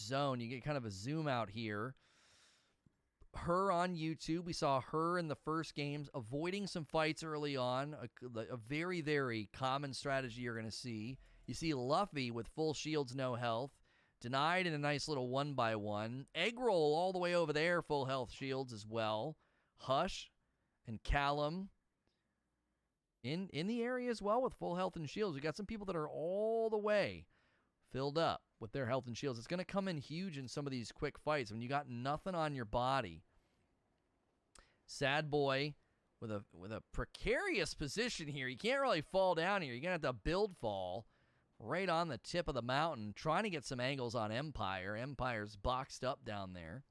zone. You get kind of a zoom out here. Her on YouTube, we saw her in the first games avoiding some fights early on, a very, very common strategy you're going to see. You see Luffy with full shields, no health, Denied in a nice little 1-by-1. Egg Roll all the way over there, full health shields as well. Hush and Callum in the area as well with full health and shields. We got some people that are all the way filled up with their health and shields. It's going to come in huge in some of these quick fights when you got nothing on your body. Sad Boy with a precarious position here. You can't really fall down here. You're going to have to build fall right on the tip of the mountain, trying to get some angles on Empire. Empire's boxed up down there.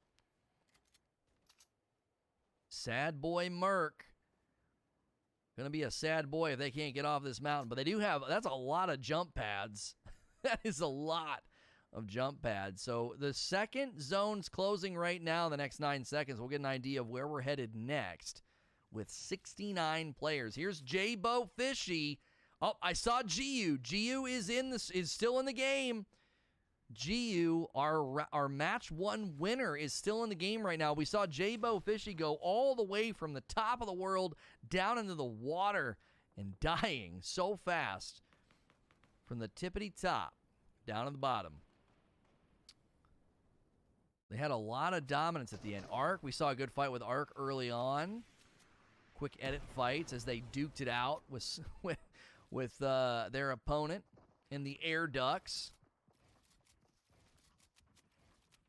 Sad Boy Merc. Going to be a sad boy if they can't get off this mountain. But they do have, that's a lot of jump pads. That is a lot of jump pads. So the second zone's closing right now in the next 9 seconds. We'll get an idea of where we're headed next with 69 players. Here's J-Bo Fishy. Oh, I saw Giu. Giu is still in the game. Giu, our match 1 winner, is still in the game right now. We saw J-Bo Fishy go all the way from the top of the world down into the water and dying so fast from the tippity top down to the bottom. They had a lot of dominance at the end. Ark, we saw a good fight with Ark early on. Quick edit fights as they duked it out with their opponent in the air ducks.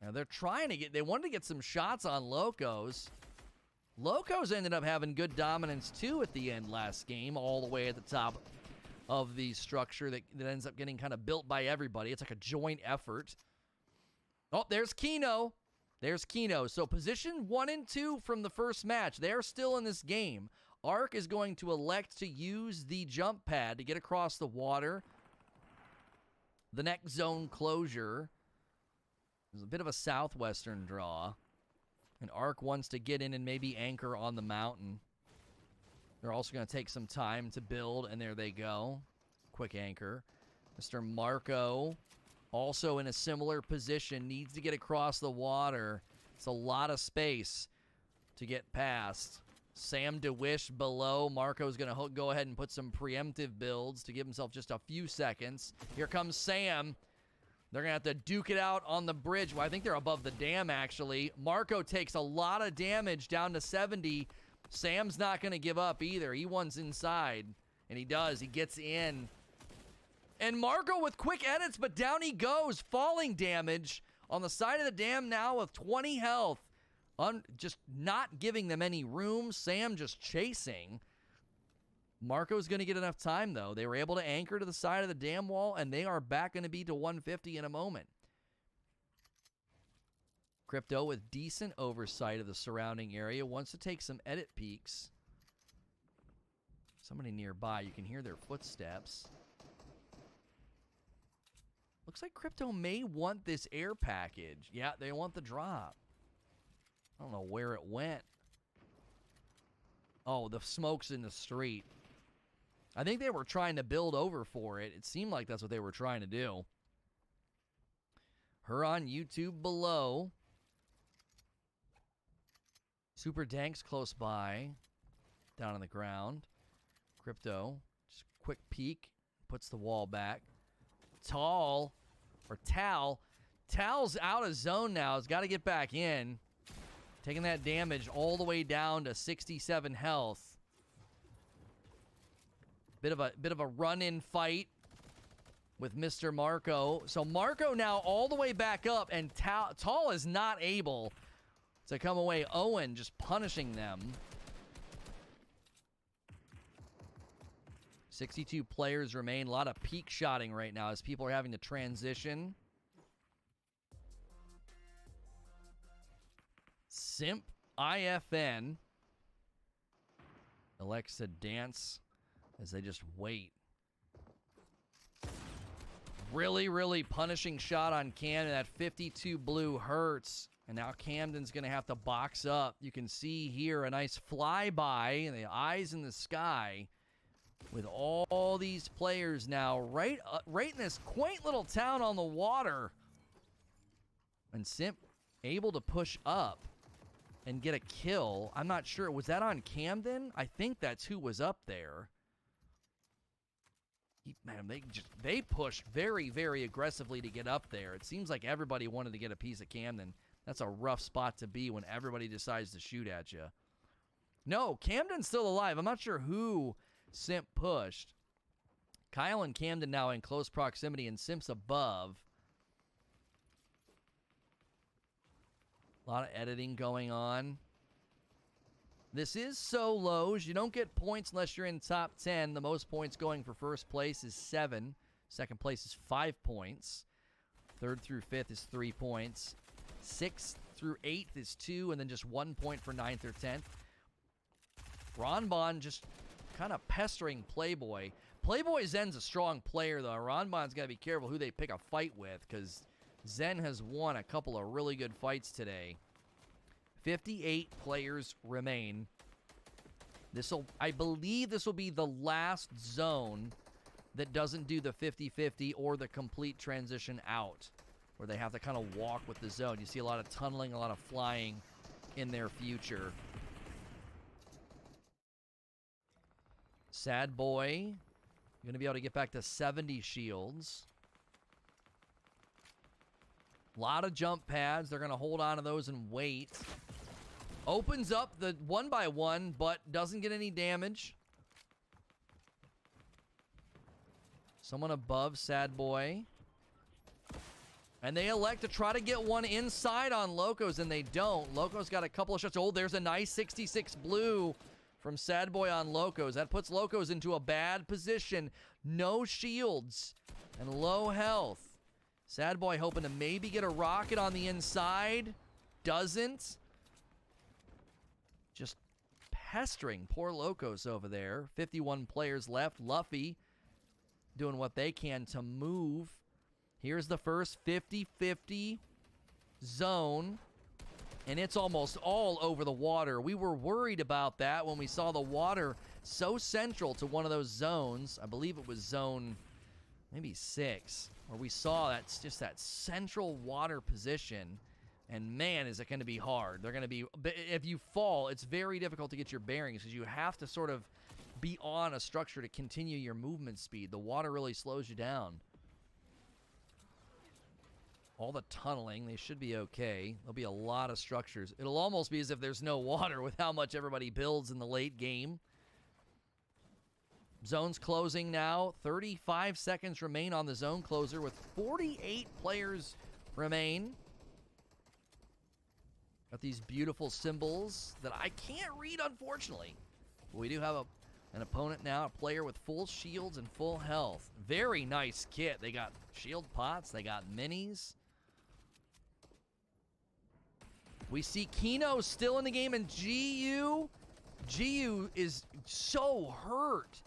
Now they're trying to they wanted to get some shots on Locos. Locos ended up having good dominance too at the end last game, all the way at the top of the structure that ends up getting kind of built by everybody. It's like a joint effort. Oh, there's Kino. There's Kino. So position 1 and 2 from the first match, they're still in this game. Ark is going to elect to use the jump pad to get across the water. The next zone closure. There's a bit of a southwestern draw. And Ark wants to get in and maybe anchor on the mountain. They're also going to take some time to build, and there they go. Quick anchor. Mr. Marco, also in a similar position, needs to get across the water. It's a lot of space to get past. Sam DeWish below. Marco's going to go ahead and put some preemptive builds to give himself just a few seconds. Here comes Sam. They're going to have to duke it out on the bridge. Well, I think they're above the dam, actually. Marco takes a lot of damage down to 70. Sam's not going to give up either. He wants inside, and he does. He gets in. And Marco with quick edits, but down he goes. Falling damage on the side of the dam now with 20 health. Just not giving them any room. Sam just chasing. Marco's going to get enough time, though. They were able to anchor to the side of the dam wall, and they are back going to be to 150 in a moment. Crypto, with decent oversight of the surrounding area, wants to take some edit peeks. Somebody nearby. You can hear their footsteps. Looks like Crypto may want this air package. Yeah, they want the drop. I don't know where it went. Oh, the smoke's in the street. I think they were trying to build over for it. It seemed like that's what they were trying to do. Her on YouTube below. Super Dank's close by. Down on the ground. Crypto. Just quick peek. Puts the wall back. Tal. Tal's out of zone now. Has got to get back in. Taking that damage all the way down to 67 health. Bit of a run-in fight with Mr. Marco. So Marco now all the way back up, and Tal is not able to come away. Owen just punishing them. 62 players remain. A lot of peak shotting right now as people are having to transition. Simp IFN elects to dance as they just wait. Really, really punishing shot on Camden. That 52 blue hurts. And now Camden's going to have to box up. You can see here a nice flyby and the eyes in the sky with all these players now right in this quaint little town on the water. And Simp able to push up and get a kill. I'm not sure. Was that on Camden? I think that's who was up there. Man, they pushed very, very aggressively to get up there. It seems like everybody wanted to get a piece of Camden. That's a rough spot to be when everybody decides to shoot at you. No, Camden's still alive. I'm not sure who Simp pushed. Kyle and Camden now in close proximity, and Simp's above. A lot of editing going on. This is solos. You don't get points unless you're in top 10. The most points going for first place is 7. Second place is 5 points. Third through fifth is 3 points. 6th through 8th is 2, and then just 1 point for 9th or 10th. Ronbon just kind of pestering Playboy. Playboy Zen's a strong player, though. Ronbon's got to be careful who they pick a fight with, because Zen has won a couple of really good fights today. 58 players remain. I believe this will be the last zone that doesn't do the 50-50 or the complete transition out, where they have to kind of walk with the zone. You see a lot of tunneling, a lot of flying in their future. Sad Boy, going to be able to get back to 70 shields. A lot of jump pads. They're going to hold on to those and wait. Opens up the 1x1, but doesn't get any damage. Someone above Sad Boy. And they elect to try to get one inside on Locos, and they don't. Locos got a couple of shots. Oh, there's a nice 66 blue from Sad Boy on Locos. That puts Locos into a bad position. No shields and low health. Sad Boy hoping to maybe get a rocket on the inside. Doesn't. Just pestering poor Locos over there. 51 players left. Luffy doing what they can to move. Here's the first 50-50 zone. And it's almost all over the water. We were worried about that when we saw the water so central to one of those zones. I believe it was zone maybe 6, where we saw that's just that central water position. And man, is it going to be hard. They're going to be, if you fall, it's very difficult to get your bearings, because you have to sort of be on a structure to continue your movement speed. The water really slows you down. All the tunneling, they should be okay. There'll be a lot of structures. It'll almost be as if there's no water with how much everybody builds in the late game. Zone's closing now. 35 seconds remain on the zone closer with 48 players remain. Got these beautiful symbols that I can't read, unfortunately. But we do have an opponent now, a player with full shields and full health. Very nice kit. They got shield pots. They got minis. We see Kino still in the game, and GU is so hurt.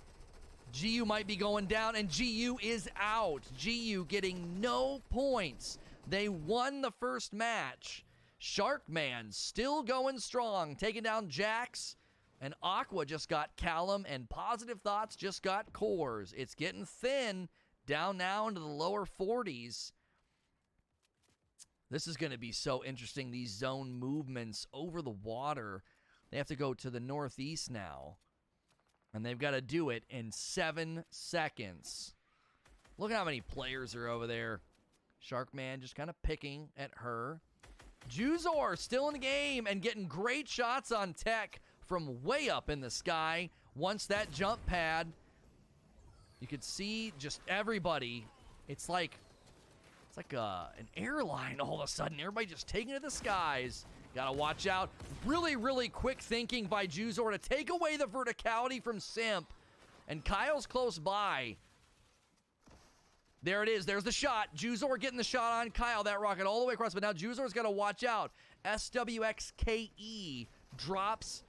GU might be going down, and GU is out. GU getting no points. They won the first match. Sharkman still going strong, taking down Jax, and Aqua just got Callum, and Positive Thoughts just got Cores. It's getting thin, down now into the lower 40s. This is going to be so interesting, these zone movements over the water. They have to go to the northeast now, and they've got to do it in 7 seconds. Look at how many players are over there. Sharkman just kind of picking at her. Juzor still in the game and getting great shots on Tech from way up in the sky. Once that jump pad, you could see just everybody. It's like an airline all of a sudden. Everybody just taking to the skies. Gotta watch out. Really, really quick thinking by Juzor to take away the verticality from Simp. And Kyle's close by. There it is. There's the shot. Juzor getting the shot on Kyle. That rocket all the way across. But now Juzor's got to watch out. SWXKE drops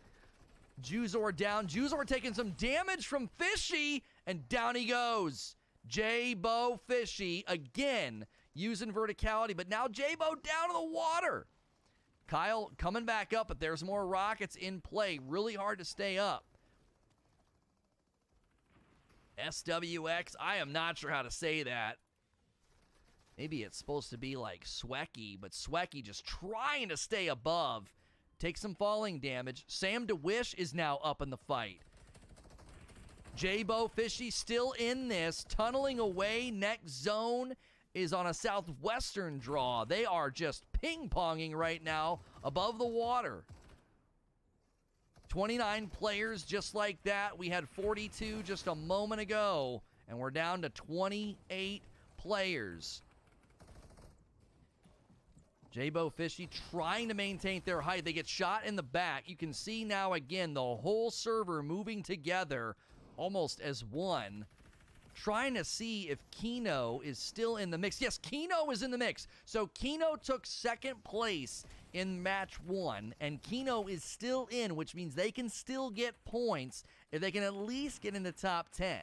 Juzor down. Juzor taking some damage from Fishy. And down he goes. J-Bo Fishy again using verticality. But now J-Bo down in the water. Kyle coming back up. But there's more rockets in play. Really hard to stay up. SWX, I am not sure how to say that. Maybe it's supposed to be like Swecky, but Swecky just trying to stay above. Take some falling damage. Sam DeWish is now up in the fight. J-Bo Fishy still in this, tunneling away. Next zone is on a southwestern draw. They are just ping-ponging right now above the water. 29 players just like that. We had 42 just a moment ago, and we're down to 28 players. J-Bo Fishy trying to maintain their height. They get shot in the back. You can see now again the whole server moving together almost as one. Trying to see if Kino is still in the mix. Yes, Kino is in the mix. So Kino took second place in match 1, and Kino is still in, which means they can still get points if they can at least get in the top 10.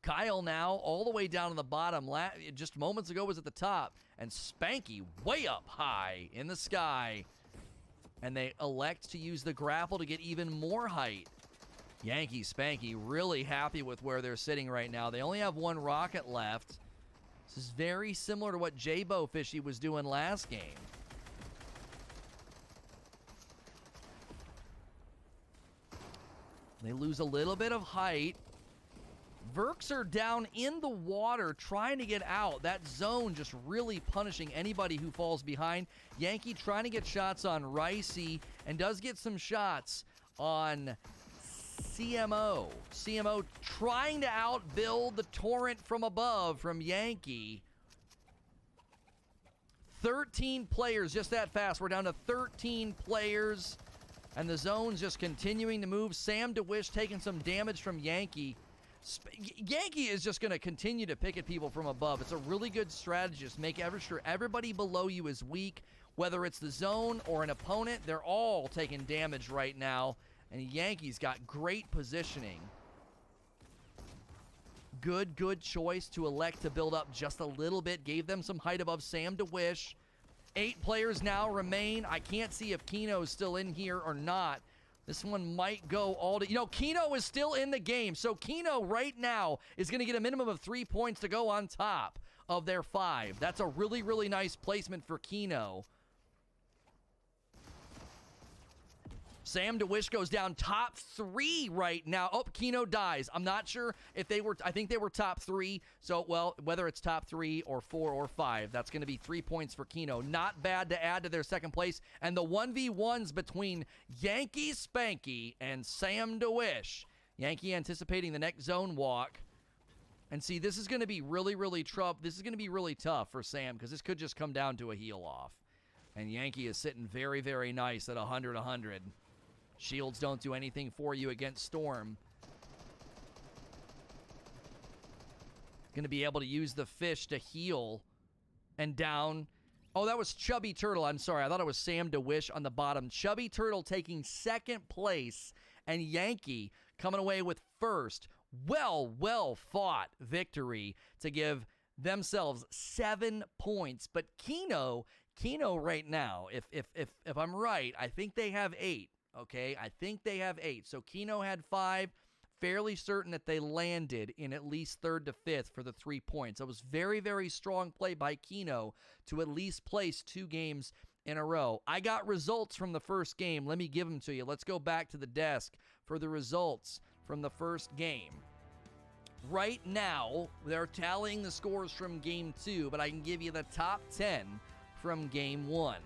Kyle now all the way down to the bottom. Just moments ago was at the top, and Spanky way up high in the sky. And they elect to use the grapple to get even more height. Yankee Spanky really happy with where they're sitting right now. They only have one rocket left. This is very similar to what J-Bo Fishy was doing last game. They lose a little bit of height. Verks are down in the water trying to get out. That zone just really punishing anybody who falls behind. Yankee trying to get shots on Ricey and does get some shots on CMO. CMO trying to outbuild the torrent from above from Yankee. 13 players just that fast. We're down to 13 players. And the zone's just continuing to move. Sam DeWish taking some damage from Yankee. Yankee is just going to continue to pick at people from above. It's a really good strategy. Just make sure everybody below you is weak. Whether it's the zone or an opponent, they're all taking damage right now. And Yankee's got great positioning. Good choice to elect to build up just a little bit. Gave them some height above Sam DeWish. 8 players now remain. I can't see if Kino's still in here or not. This one might go all to... You know, Kino is still in the game. So Kino right now is going to get a minimum of 3 points to go on top of their 5. That's a really, really nice placement for Kino. Sam DeWish goes down top 3 right now. Oh, Kino dies. I'm not sure if they were... I think they were top 3. So, well, whether it's top 3 or 4 or 5, that's going to be 3 points for Kino. Not bad to add to their second place. And the 1v1s between Yankee Spanky and Sam DeWish. Yankee anticipating the next zone walk. And see, this is going to be really, really tough. This is going to be really tough for Sam because this could just come down to a heal off. And Yankee is sitting very, very nice at 100-100. Shields don't do anything for you against Storm. Going to be able to use the fish to heal. And down. Oh, that was Chubby Turtle. I'm sorry. I thought it was Sam DeWish on the bottom. Chubby Turtle taking second place. And Yankee coming away with first. Well fought victory to give themselves 7 points. But Kino right now, if I'm right, I think they have 8. Okay, I think they have 8. So Kino had 5. Fairly certain that they landed in at least 3rd to 5th for the 3 points. It was very, very strong play by Kino to at least place 2 games in a row. I got results from the first game. Let me give them to you. Let's go back to the desk for the results from the first game. Right now, they're tallying the scores from game 2, but I can give you the top 10 from game 1.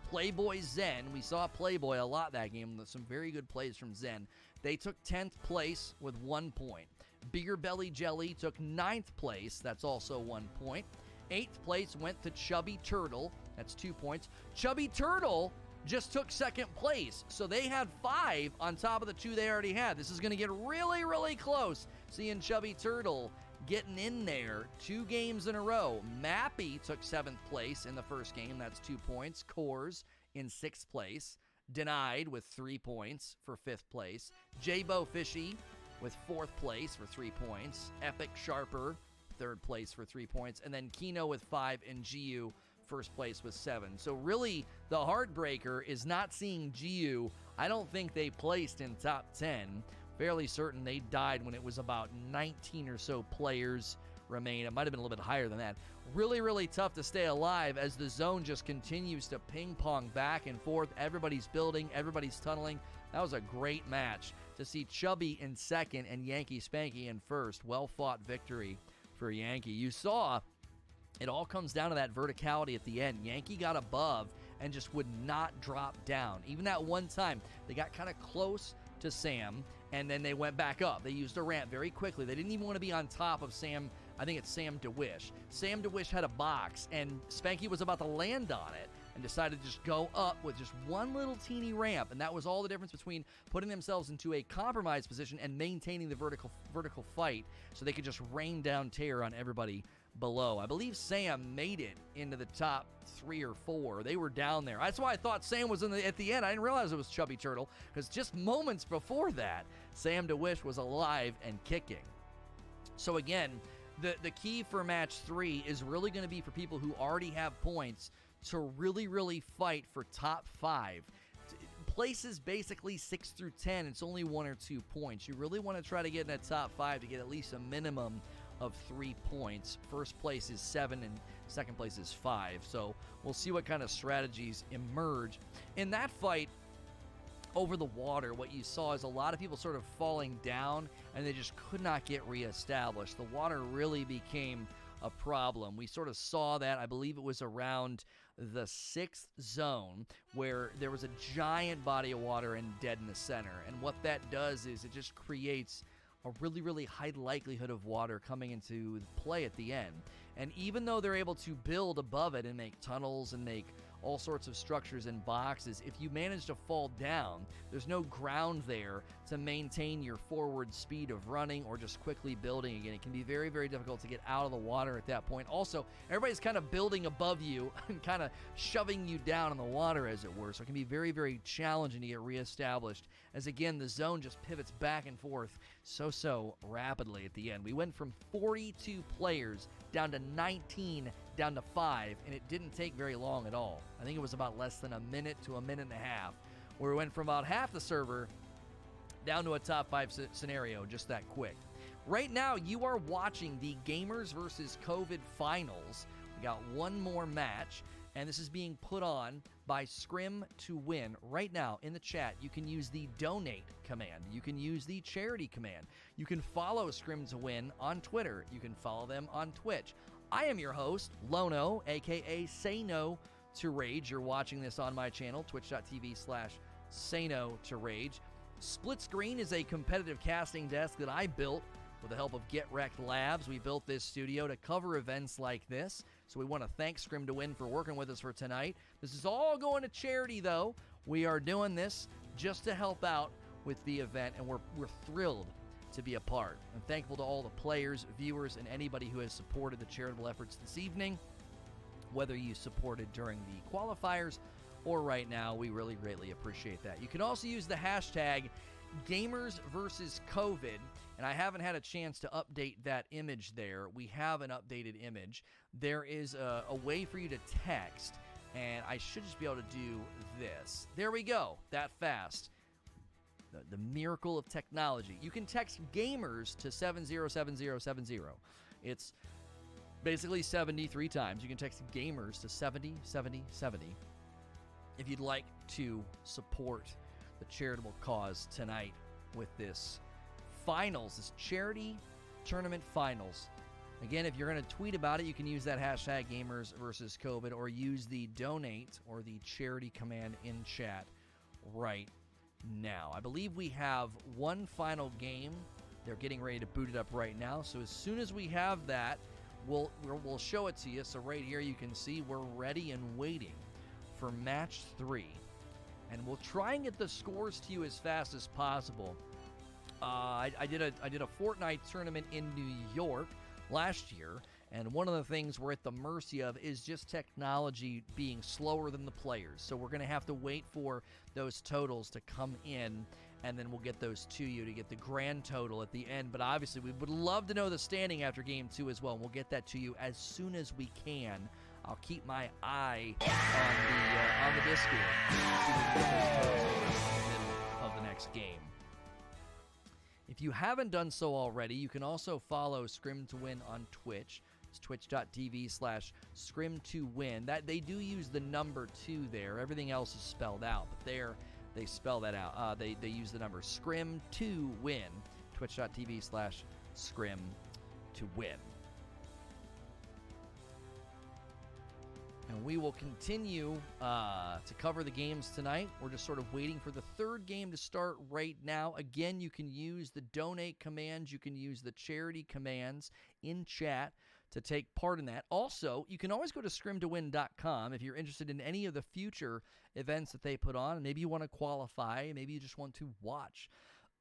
Playboy Zen, we saw Playboy a lot that game. Some very good plays from Zen. They took 10th place with 1 point. Beer Belly Jelly took 9th place. That's also 1 point. 8th place went to Chubby Turtle. That's 2 points. Chubby Turtle just took 2nd place. So they had 5 on top of the 2 they already had. This is going to get really, really close. Seeing Chubby Turtle getting in there 2 games in a row. Mappy took 7th place in the first game. That's 2 points. Coors in 6th place. Denied with 3 points for 5th place. J-Bo Fishy with 4th place for 3 points. Epic Sharper, 3rd place for 3 points. And then Kino with 5 and GU first place with 7. So really, the heartbreaker is not seeing GU. I don't think they placed in top 10. Fairly certain they died when it was about 19 or so players remain. It might have been a little bit higher than that. Really, really tough to stay alive as the zone just continues to ping pong back and forth. Everybody's building, everybody's tunneling. That was a great match to see Chubby in second and Yankee Spanky in first. Well-fought victory for Yankee. You saw it all comes down to that verticality at the end. Yankee got above and just would not drop down. Even that one time, they got kind of close to Sam, and then they went back up. They used a ramp very quickly. They didn't even want to be on top of Sam. I think it's Sam DeWish. Sam DeWish had a box, and Spanky was about to land on it and decided to just go up with just one little teeny ramp, and that was all the difference between putting themselves into a compromised position and maintaining the vertical fight so they could just rain down terror on everybody below. I believe Sam made it into the top 3 or 4. They were down there. That's why I thought Sam was at the end. I didn't realize it was Chubby Turtle, because just moments before that, Sam DeWish was alive and kicking. So again, the key for match 3 is really going to be for people who already have points to really fight for top 5. Places basically 6 through 10, it's only 1 or 2 points. You really want to try to get in that top 5 to get at least a minimum of 3 points. First place is 7 and second place is 5. So we'll see what kind of strategies emerge. In that fight over the water, what you saw is a lot of people sort of falling down and they just could not get reestablished. The water really became a problem. We sort of saw that, I believe it was around the 6th zone, where there was a giant body of water and dead in the center. And what that does is it just creates a really high likelihood of water coming into play at the end. And even though they're able to build above it and make tunnels and make all sorts of structures and boxes, if you manage to fall down, there's no ground there to maintain your forward speed of running or just quickly building again. It can be very difficult to get out of the water at that point. Also, everybody's kind of building above you and kind of shoving you down in the water, as it were. So it can be very challenging to get reestablished, as again, the zone just pivots back and forth so rapidly at the end. We went from 42 players down to 19, down to 5, and it didn't take very long at all. I think it was about less than a minute to a minute and a half, where we went from about half the server down to a top 5 scenario just that quick. Right now, you are watching the Gamers vs. COVID Finals. We got one more match, and this is being put on by Scrim to Win. Right now, in the chat, you can use the donate command. You can use the charity command. You can follow Scrim to Win on Twitter. You can follow them on Twitch. I am your host, Lono, a.k.a. SayNoToRage. You're watching this on my channel, twitch.tv/SayNoToRage. Split Screen is a competitive casting desk that I built with the help of Get Wrecked Labs. We built this studio to cover events like this, so we want to thank Scrim to Win for working with us for tonight. This is all going to charity, though. We are doing this just to help out with the event, and we're thrilled to be a part. I'm thankful to all the players, viewers, and anybody who has supported the charitable efforts this evening, whether you supported during the qualifiers or right now. We really greatly appreciate that. You can also use the hashtag Gamers vs. COVID, and I haven't had a chance to update that image there. We have an updated image. There is a way for you to text, and I should just be able to do this. There we go, that fast. The miracle of technology. You can text gamers to 707070. It's basically 73 times. You can text gamers to 707070 if you'd like to support the charitable cause tonight with this finals, this charity tournament finals. Again, if you're going to tweet about it, you can use that hashtag Gamers vs. COVID, or use the donate or the charity command in chat right now. I believe we have one final game. They're getting ready to boot it up right now. So as soon as we have that, we'll show it to you. So right here you can see we're ready and waiting for match 3. And we'll try and get the scores to you as fast as possible. I did a Fortnite tournament in New York last year, and one of the things we're at the mercy of is just technology being slower than the players. So we're going to have to wait for those totals to come in, and then we'll get those to you to get the grand total at the end. But obviously, we would love to know the standing after Game 2 as well, and we'll get that to you as soon as we can. I'll keep my eye on the Discord. See if we can get those totals in the middle of the next game. If you haven't done so already, you can also follow Scrim to Win on Twitch. It's twitch.tv/Scrim to Win. That they do use the number 2 there. Everything else is spelled out, but there they spell that out. They use the number Scrim to win. Twitch.tv/Scrim to win. And we will continue to cover the games tonight. We're just sort of waiting for the third game to start right now. Again, you can use the donate commands. You can use the charity commands in chat to take part in that. Also, you can always go to scrimtowin.com if you're interested in any of the future events that they put on. Maybe you want to qualify. Maybe you just want to watch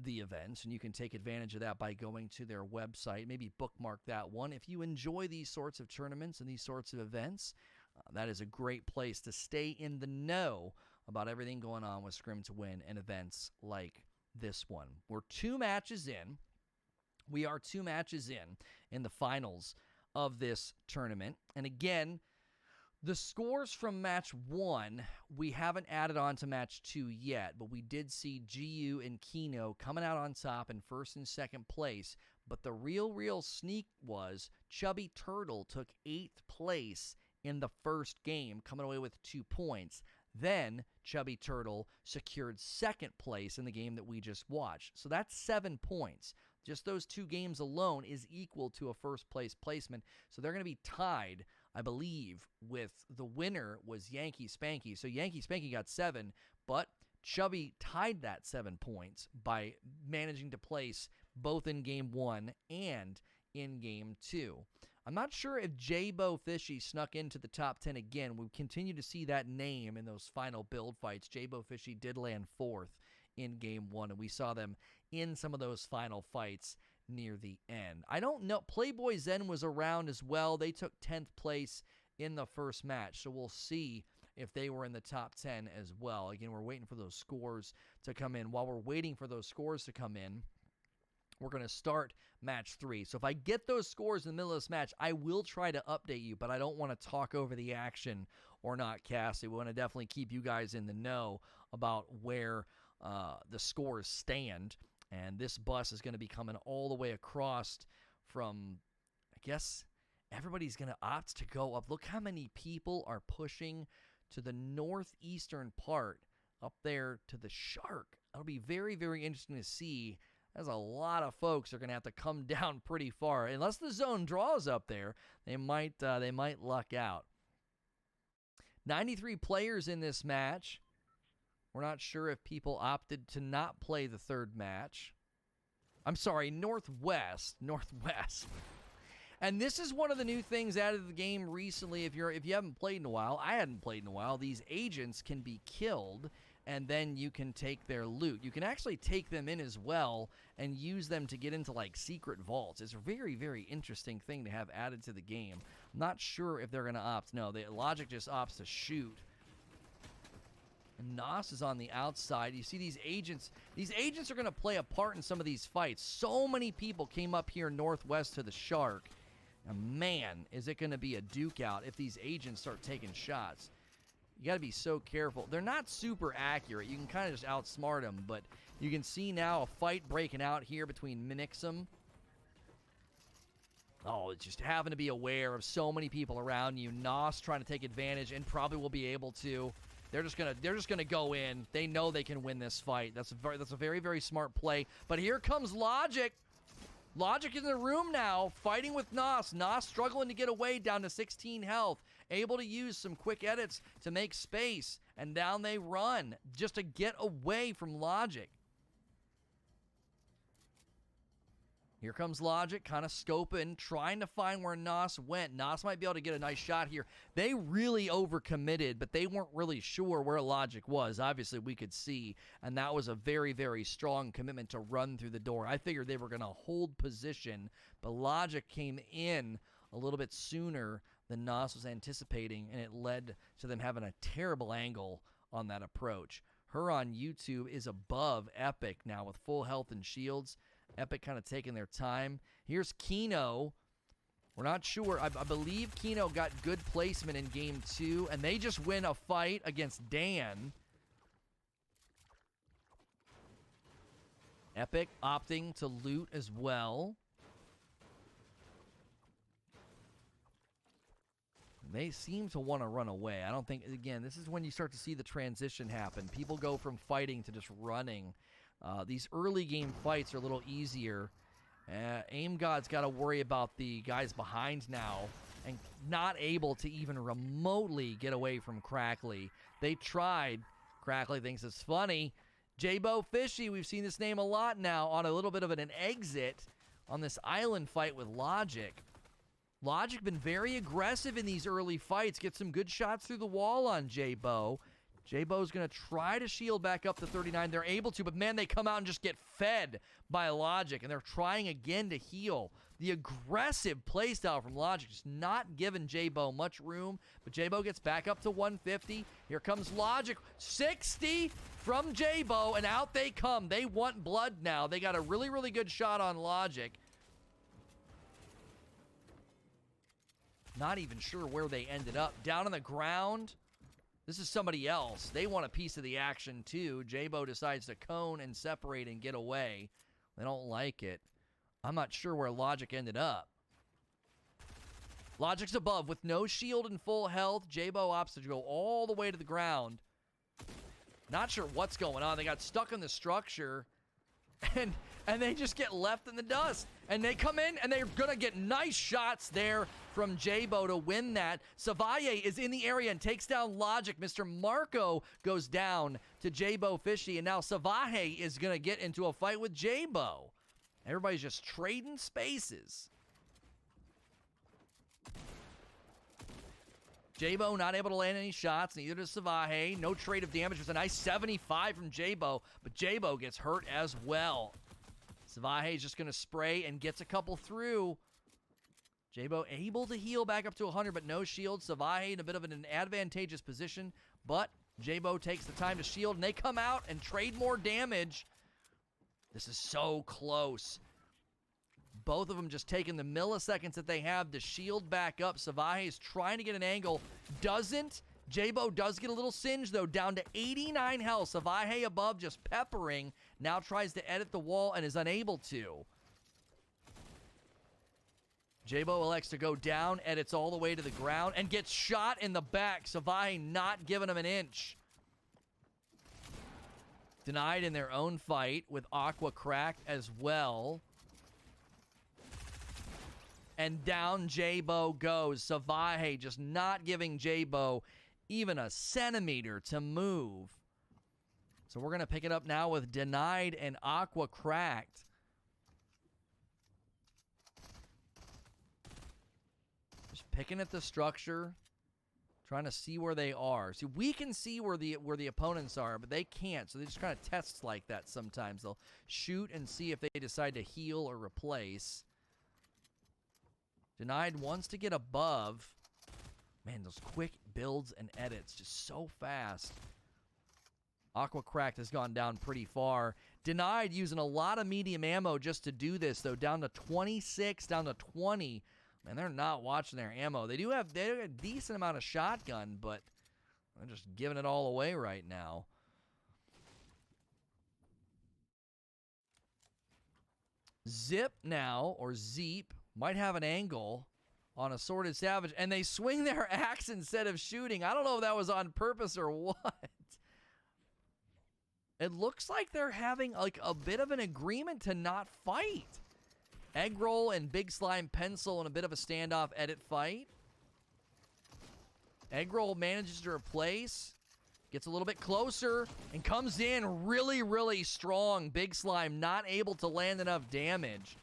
the events, and you can take advantage of that by going to their website. Maybe bookmark that one. If you enjoy these sorts of tournaments and these sorts of events, that is a great place to stay in the know about everything going on with Scrim to Win and events like this one. We're 2 matches in. We are 2 matches in the finals of this tournament. And again, the scores from match 1, we haven't added on to match 2 yet, but we did see GU and Kino coming out on top in first and second place. But the real sneak was Chubby Turtle took 8th place in the first game, coming away with 2 points. Then Chubby Turtle secured 2nd place in the game that we just watched. So that's 7 points. Just those 2 games alone is equal to a first place placement. So they're going to be tied, I believe, with the winner was Yankee Spanky. So Yankee Spanky got 7, but Chubby tied that 7 points by managing to place both in game 1 and in game 2. I'm not sure if J-Bo Fishy snuck into the top 10 again. We continue to see that name in those final build fights. J-Bo Fishy did land 4th in game 1, and we saw them in some of those final fights near the end. I don't know. Playboy Zen was around as well. They took 10th place in the first match, so we'll see if they were in the top 10 as well. Again, we're waiting for those scores to come in. While we're waiting for those scores to come in, we're going to start match 3. So if I get those scores in the middle of this match, I will try to update you, but I don't want to talk over the action or not, Cassie. We want to definitely keep you guys in the know about where the scores stand. And this bus is going to be coming all the way across from, I guess, everybody's going to opt to go up. Look how many people are pushing to the northeastern part up there to the Shark. It'll be very, very interesting to see. There's a lot of folks are going to have to come down pretty far. Unless the zone draws up there, they might luck out. 93 players in this match. We're not sure if people opted to not play the third match. I'm sorry, Northwest. And this is one of the new things added to the game recently. If you haven't played in a while, I hadn't played in a while, these agents can be killed, and then you can take their loot. You can actually take them in as well and use them to get into, like, secret vaults. It's a very, very interesting thing to have added to the game. I'm not sure if they're going to opt. No, the Logic just opts to shoot. And Nos is on the outside. You see these agents. These agents are going to play a part in some of these fights. So many people came up here northwest to the Shark. And man, is it going to be a duke out if these agents start taking shots. You got to be so careful. They're not super accurate. You can kind of just outsmart them, but you can see now a fight breaking out here between Minixum. Oh, it's just having to be aware of so many people around you. Nos trying to take advantage and probably will be able to. They're just gonna go in. They know they can win this fight. That's a very, very smart play. But here comes Logic. Logic is in the room now, fighting with Nos. Nos struggling to get away, down to 16 health. Able to use some quick edits to make space. And down they run, just to get away from Logic. Here comes Logic, kind of scoping, trying to find where Nos went. Nos might be able to get a nice shot here. They really overcommitted, but they weren't really sure where Logic was. Obviously, we could see, and that was a very, very strong commitment to run through the door. I figured they were going to hold position, but Logic came in a little bit sooner than Nos was anticipating, and it led to them having a terrible angle on that approach. Her on YouTube is above Epic now with full health and shields. Epic kind of taking their time. Here's Kino. We're not sure. I believe Kino got good placement in game 2, and they just win a fight against Dan. Epic opting to loot as well. They seem to want to run away. I don't think, again, this is when you start to see the transition happen. People go from fighting to just running. These early game fights are a little easier. Aim God's got to worry about the guys behind now and not able to even remotely get away from Crackly. They tried. Crackly thinks it's funny. J-Bo Fishy, we've seen this name a lot now, on a little bit of an exit on this island fight with Logic. Logic been very aggressive in these early fights. Get some good shots through the wall on J-Bo. J-Bo's going to try to shield back up to 39. They're able to, but man, they come out and just get fed by Logic, and they're trying again to heal. The aggressive playstyle from Logic just not giving J-Bo much room, but J-Bo gets back up to 150. Here comes Logic. 60 from J-Bo, and out they come. They want blood now. They got a really, really good shot on Logic. Not even sure where they ended up. Down on the ground. This is somebody else. They want a piece of the action, too. J-Bo decides to cone and separate and get away. They don't like it. I'm not sure where Logic ended up. Logic's above with no shield and full health. J-Bo opts to go all the way to the ground. Not sure what's going on. They got stuck in the structure. And they just get left in the dust. And they come in, and they're going to get nice shots there from J-Bo to win that. Savaye is in the area and takes down Logic. Mr. Marco goes down to J-Bo Fishy, and now Savaye is going to get into a fight with J-Bo. Everybody's just trading spaces. J-Bo not able to land any shots, neither does Savaje. No trade of damage. There's a nice 75 from J-Bo, but J-Bo gets hurt as well. Savaje is just going to spray and gets a couple through. J-Bo able to heal back up to 100, but no shield. Savaje in a bit of an advantageous position, but J-Bo takes the time to shield, and they come out and trade more damage. This is so close. Both of them just taking the milliseconds that they have to shield back up. Savaje is trying to get an angle. Doesn't. J-Bo does get a little singe, though, down to 89 health. Savaje above, just peppering. Now tries to edit the wall and is unable to. J-Bo elects to go down, edits all the way to the ground, and gets shot in the back. Savaje not giving him an inch. Denied in their own fight with Aqua cracked as well. And down J-Bo goes. Savaje just not giving J-Bo even a centimeter to move. So we're going to pick it up now with Denied and Aqua cracked. Just picking at the structure. Trying to see where they are. See, we can see where the opponents are, but they can't. So they just kind of tests like that sometimes. They'll shoot and see if they decide to heal or replace. Denied wants to get above. Man, those quick builds and edits just so fast. Aqua Cracked has gone down pretty far. Denied using a lot of medium ammo just to do this, though. Down to 26, down to 20. Man, they're not watching their ammo. They do have a decent amount of shotgun, but they're just giving it all away right now. Zip now, or Zeep, might have an angle on Assorted Savage, and they swing their axe instead of shooting. I don't know if that was on purpose or what. It looks like they're having like a bit of an agreement to not fight. Egg Roll and Big Slime Pencil in a bit of a standoff edit fight. Egg Roll manages to replace. Gets a little bit closer and comes in really, really strong. Big Slime not able to land enough damage.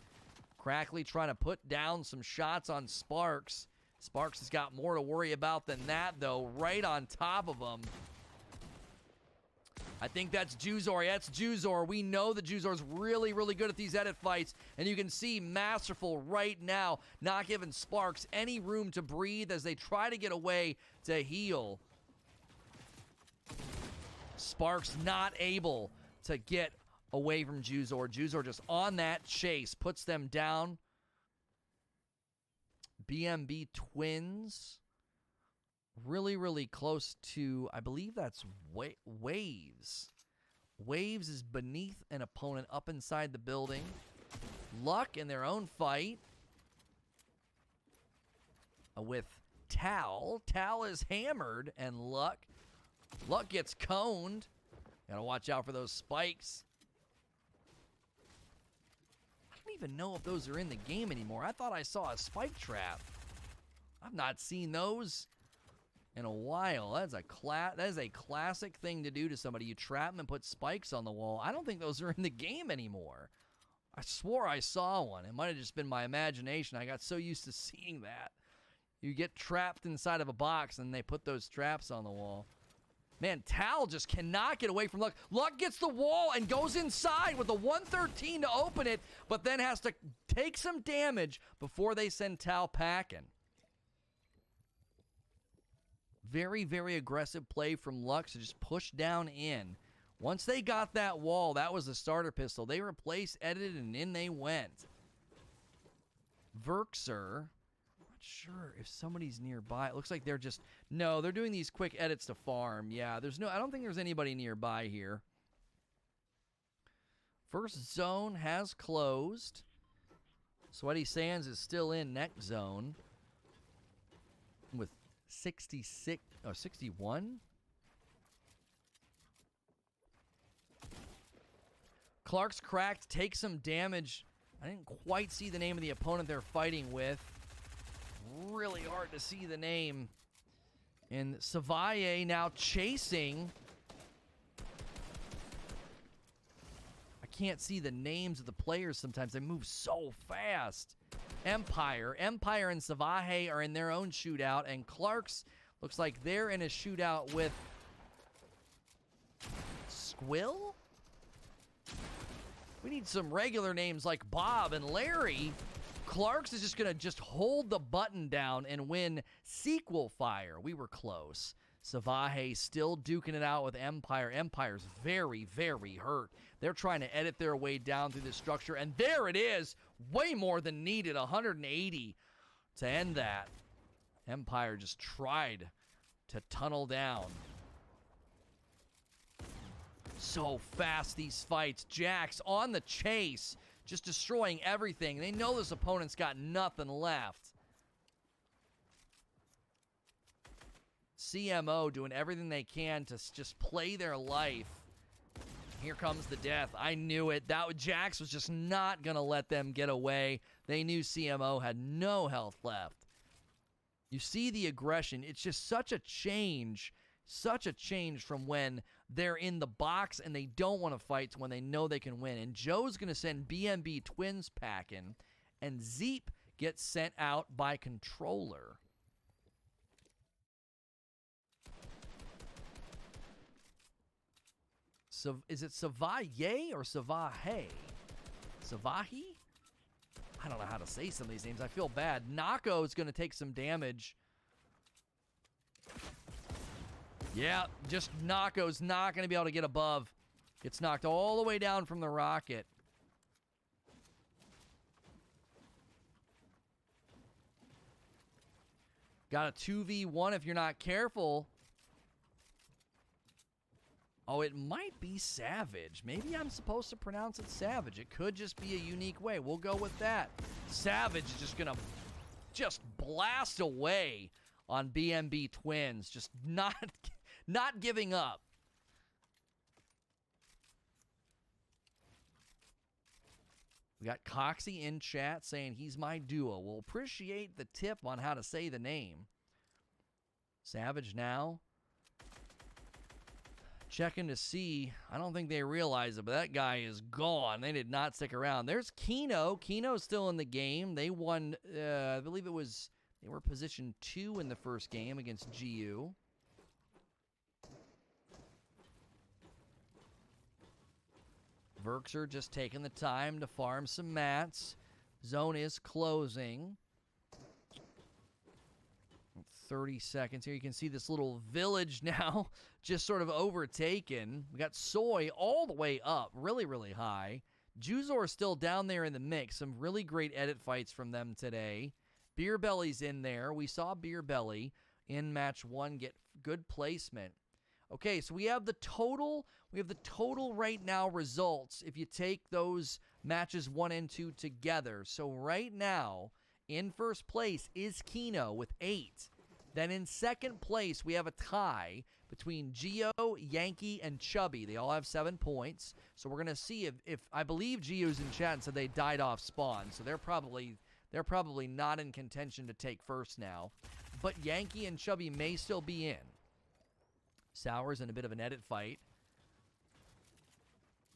Crackly trying to put down some shots on Sparks. Sparks has got more to worry about than that, though. Right on top of him. I think that's Juzor. Yeah, that's Juzor. We know that Juzor's really, really good at these edit fights. And you can see Masterful right now not giving Sparks any room to breathe as they try to get away to heal. Sparks not able to get away from Juzor. Juzor just on that chase. Puts them down. BMB Twins. Really, really close to, I believe that's Waves. Waves is beneath an opponent up inside the building. Luck in their own fight. With Tal. Tal is hammered, and Luck gets coned. Gotta watch out for those spikes. I don't even know if those are in the game anymore. I thought I saw a spike trap. I've not seen those in a while. That is a classic thing to do to somebody. You trap them and put spikes on the wall. I don't think those are in the game anymore. I swore I saw one. It might have just been my imagination. I got so used to seeing that. You get trapped inside of a box and they put those traps on the wall. Man, Tal just cannot get away from Luck. Luck gets the wall and goes inside with a 113 to open it, but then has to take some damage before they send Tal packing. Very, very aggressive play from Luck to just push down in. Once they got that wall, that was the starter pistol. They replaced, edited, and in they went. Verxer, not sure if somebody's nearby. It looks like they're just, no, they're doing these quick edits to farm. Yeah, I don't think there's anybody nearby here. First zone has closed. Sweaty Sands is still in next zone with 61. Clark's cracked, takes some damage. I didn't quite see the name of the opponent they're fighting with. Really hard to see the name. And Savaye now chasing. I can't see the names of the players sometimes. They move so fast. Empire and Savaje are in their own shootout, and Clark's looks like they're in a shootout with Squill? We need some regular names like Bob and Larry. Clark's is just going to hold the button down and win sequel fire. We were close. Savaje still duking it out with Empire. Empire's very, very hurt. They're trying to edit their way down through the structure, and there it is. Way more than needed. 180 to end that. Empire just tried to tunnel down. So fast, these fights. Jax on the chase, just destroying everything. They know this opponent's got nothing left. CMO doing everything they can to just play their life. Here comes the death. I knew it. Jax was just not going to let them get away. They knew CMO had no health left. You see the aggression. It's just such a change. Such a change from when they're in the box and they don't want to fight to when they know they can win. And Joe's going to send BMB Twins packing, and Zeep gets sent out by Controller. So is it Savaye or Savahe? Savahi? I don't know how to say some of these names. I feel bad. Nako is going to take some damage. Yeah, just Nako's not going to be able to get above. Gets knocked all the way down from the rocket. Got a 2v1 if you're not careful. Oh, it might be Savage. Maybe I'm supposed to pronounce it Savage. It could just be a unique way. We'll go with that. Savage is just going to blast away on BMB Twins. Just not giving up. We got Coxie in chat saying he's my duo. We'll appreciate the tip on how to say the name. Savage now. Checking to see. I don't think they realize it, but that guy is gone. They did not stick around. There's Kino. Kino's still in the game. They won, I believe it was, they were position 2 in the first game against GU. Verxer just taking the time to farm some mats. Zone is closing. 30 seconds here. You can see this little village now just sort of overtaken. We got Soy all the way up, really, really high. Juzor still down there in the mix. Some really great edit fights from them today. Beer Belly's in there. We saw Beer Belly in match 1 get good placement. Okay, so we have the total. We have the total right now results if you take those matches 1 and 2 together. So right now, in first place is Kino with 8. Then in second place, we have a tie between Geo, Yankee, and Chubby. They all have 7 points. So we're going to see if I believe Geo's in chat and said they died off spawn. So they're probably not in contention to take first now. But Yankee and Chubby may still be in. Sour's in a bit of an edit fight.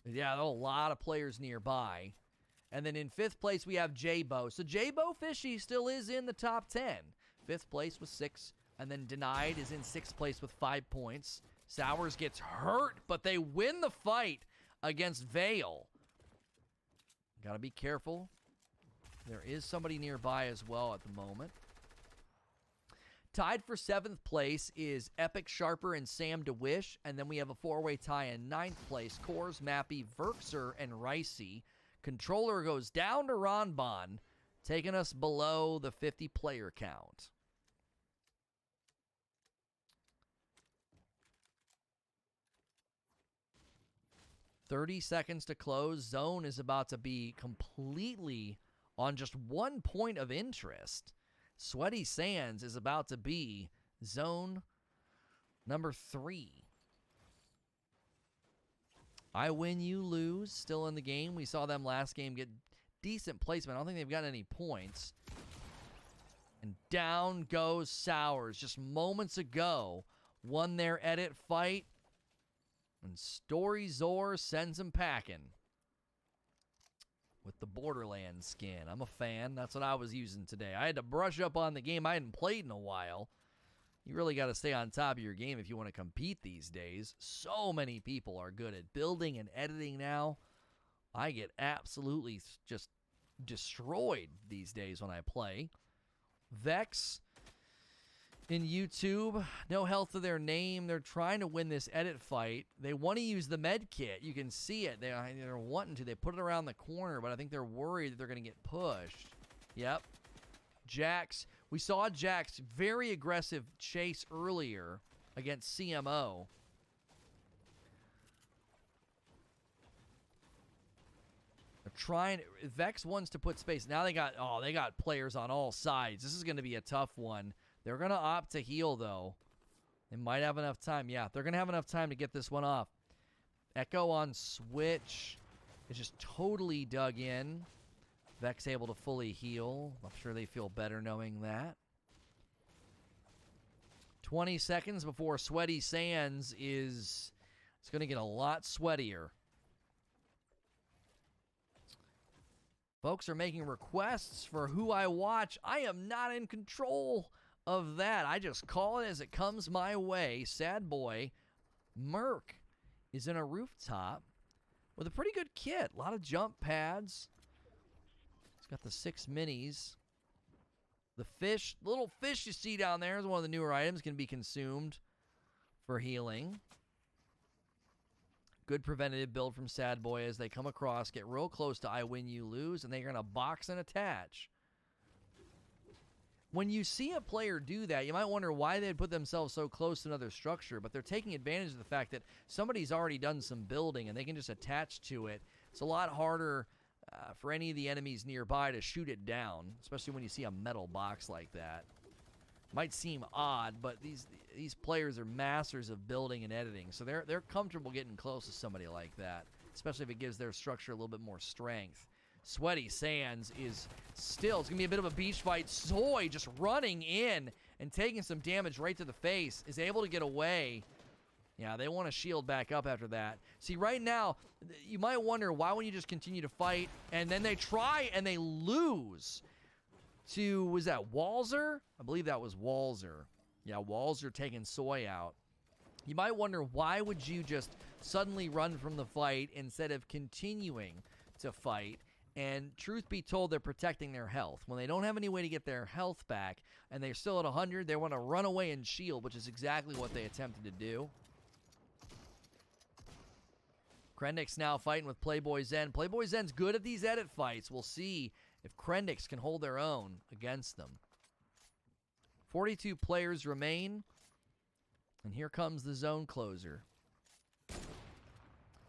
Yeah, there are a lot of players nearby. And then in 5th place, we have J-Bo. So J-Bo Fishy still is in the top 10. 5th place with 6. And then Denied is in 6th place with 5 points. Sours gets hurt, but they win the fight against Vale. Gotta be careful. There is somebody nearby as well at the moment. Tied for 7th place is Epic Sharper and Sam DeWish. And then we have a 4-way tie in 9th place. Kors, Mappy, Verxer, and Ricey. Controller goes down to Ronbon, taking us below the 50-player count. "30 seconds to close. Zone is about to be completely on just 1 point of interest. Sweaty Sands is about to be zone number 3. I win, you lose. Still in the game. We saw them last game get decent placement. I don't think they've gotten any points. And down goes Sours. Just moments ago, won their edit fight. And Story Zor sends him packing. With the Borderlands skin. I'm a fan. That's what I was using today. I had to brush up on the game. I hadn't played in a while. You really got to stay on top of your game if you want to compete these days. So many people are good at building and editing now. I get absolutely just destroyed these days when I play. Vex in YouTube. No health to their name. They're trying to win this edit fight. They want to use the med kit. You can see it. They're wanting to. They put it around the corner, but I think they're worried that they're going to get pushed. Yep. Jax. We saw Jax very aggressive chase earlier against CMO. They're trying. Vex wants to put space. Now they got players on all sides. This is going to be a tough one. They're going to opt to heal, though. They might have enough time. Yeah, they're going to have enough time to get this one off. Echo on Switch is just totally dug in. Vex able to fully heal. I'm sure they feel better knowing that. 20 seconds before Sweaty Sands is... It's going to get a lot sweatier. Folks are making requests for who I watch. I am not in control of that. I just call it as it comes my way. Sad boy Merc is in a rooftop with a pretty good kit. A lot of jump pads. It's got the 6 minis. The fish, little fish you see down there is one of the newer items, can be consumed for healing. Good preventative build from Sad Boy as they come across, get real close to I win, you lose, and they're going to box and attach. When you see a player do that, you might wonder why they'd put themselves so close to another structure, but they're taking advantage of the fact that somebody's already done some building and they can just attach to it. It's a lot harder for any of the enemies nearby to shoot it down, especially when you see a metal box like that. Might seem odd, but these players are masters of building and editing, so they're comfortable getting close to somebody like that, especially if it gives their structure a little bit more strength. Sweaty Sands is still, it's going to be a bit of a beach fight. Soy just running in and taking some damage right to the face, is able to get away. Yeah, they want to shield back up after that. See, right now, you might wonder, why wouldn't you just continue to fight? And then they try and they lose to, was that Walzer? I believe that was Walzer. Yeah, Walzer taking Soy out. You might wonder, why would you just suddenly run from the fight instead of continuing to fight? And truth be told, they're protecting their health. When they don't have any way to get their health back and they're still at 100, they want to run away and shield, which is exactly what they attempted to do. Krendix now fighting with Playboy Zen. Playboy Zen's good at these edit fights. We'll see if Krendix can hold their own against them. 42 players remain. And here comes the zone closer.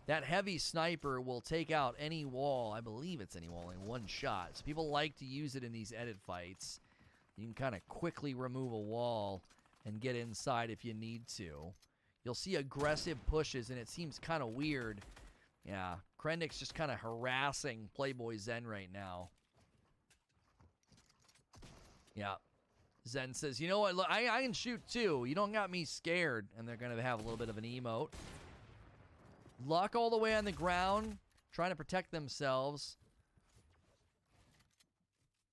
That heavy sniper will take out any wall. I believe it's any wall in one shot. So people like to use it in these edit fights. You can kind of quickly remove a wall and get inside if you need to. You'll see aggressive pushes, and it seems kind of weird. Yeah, Krennic's just kind of harassing Playboy Zen right now. Yeah. Zen says, you know what, look, I can shoot too. You don't got me scared. And they're going to have a little bit of an emote. Luck all the way on the ground, trying to protect themselves.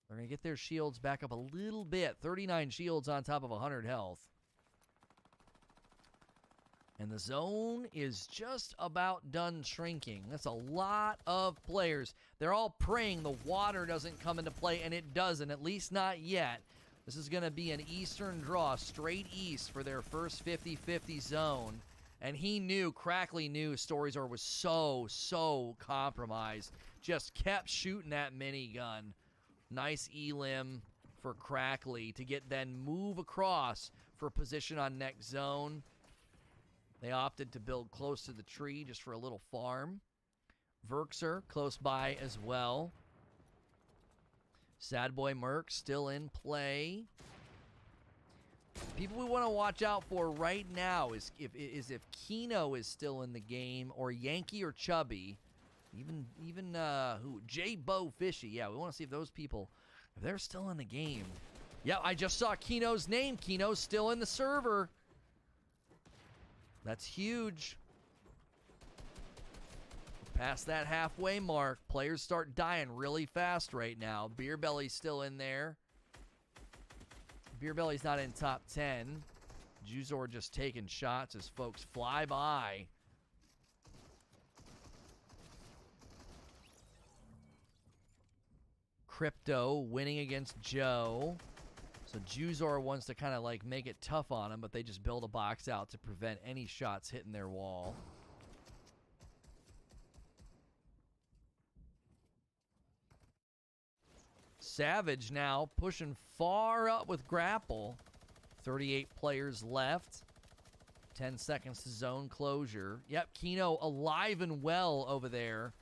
They're going to get their shields back up a little bit. 39 shields on top of 100 health. And the zone is just about done shrinking. That's a lot of players. They're all praying the water doesn't come into play, and it doesn't, at least not yet. This is going to be an eastern draw, straight east for their first 50-50 zone. And he knew, Crackley knew Storyzor was so compromised. Just kept shooting that minigun. Nice elim for Crackley to get then move across for position on next zone. They opted to build close to the tree just for a little farm. Verxer close by as well. Sad Boy Merc still in play. People we want to watch out for right now is if Kino is still in the game, or Yankee or Chubby. Even who? J-Bo Fishy. Yeah, we want to see if those people, if they're still in the game. Yeah, I just saw Kino's name. Kino's still in the server. That's huge. Past that halfway mark, players start dying really fast right now. Beer Belly's still in there. Beer Belly's not in top 10. Juzor just taking shots as folks fly by. Crypto winning against Joe. So Juzor wants to kind of like make it tough on him, but they just build a box out to prevent any shots hitting their wall. Savage now pushing far up with grapple. 38 players left. 10 seconds to zone closure. Yep, Kino alive and well over there.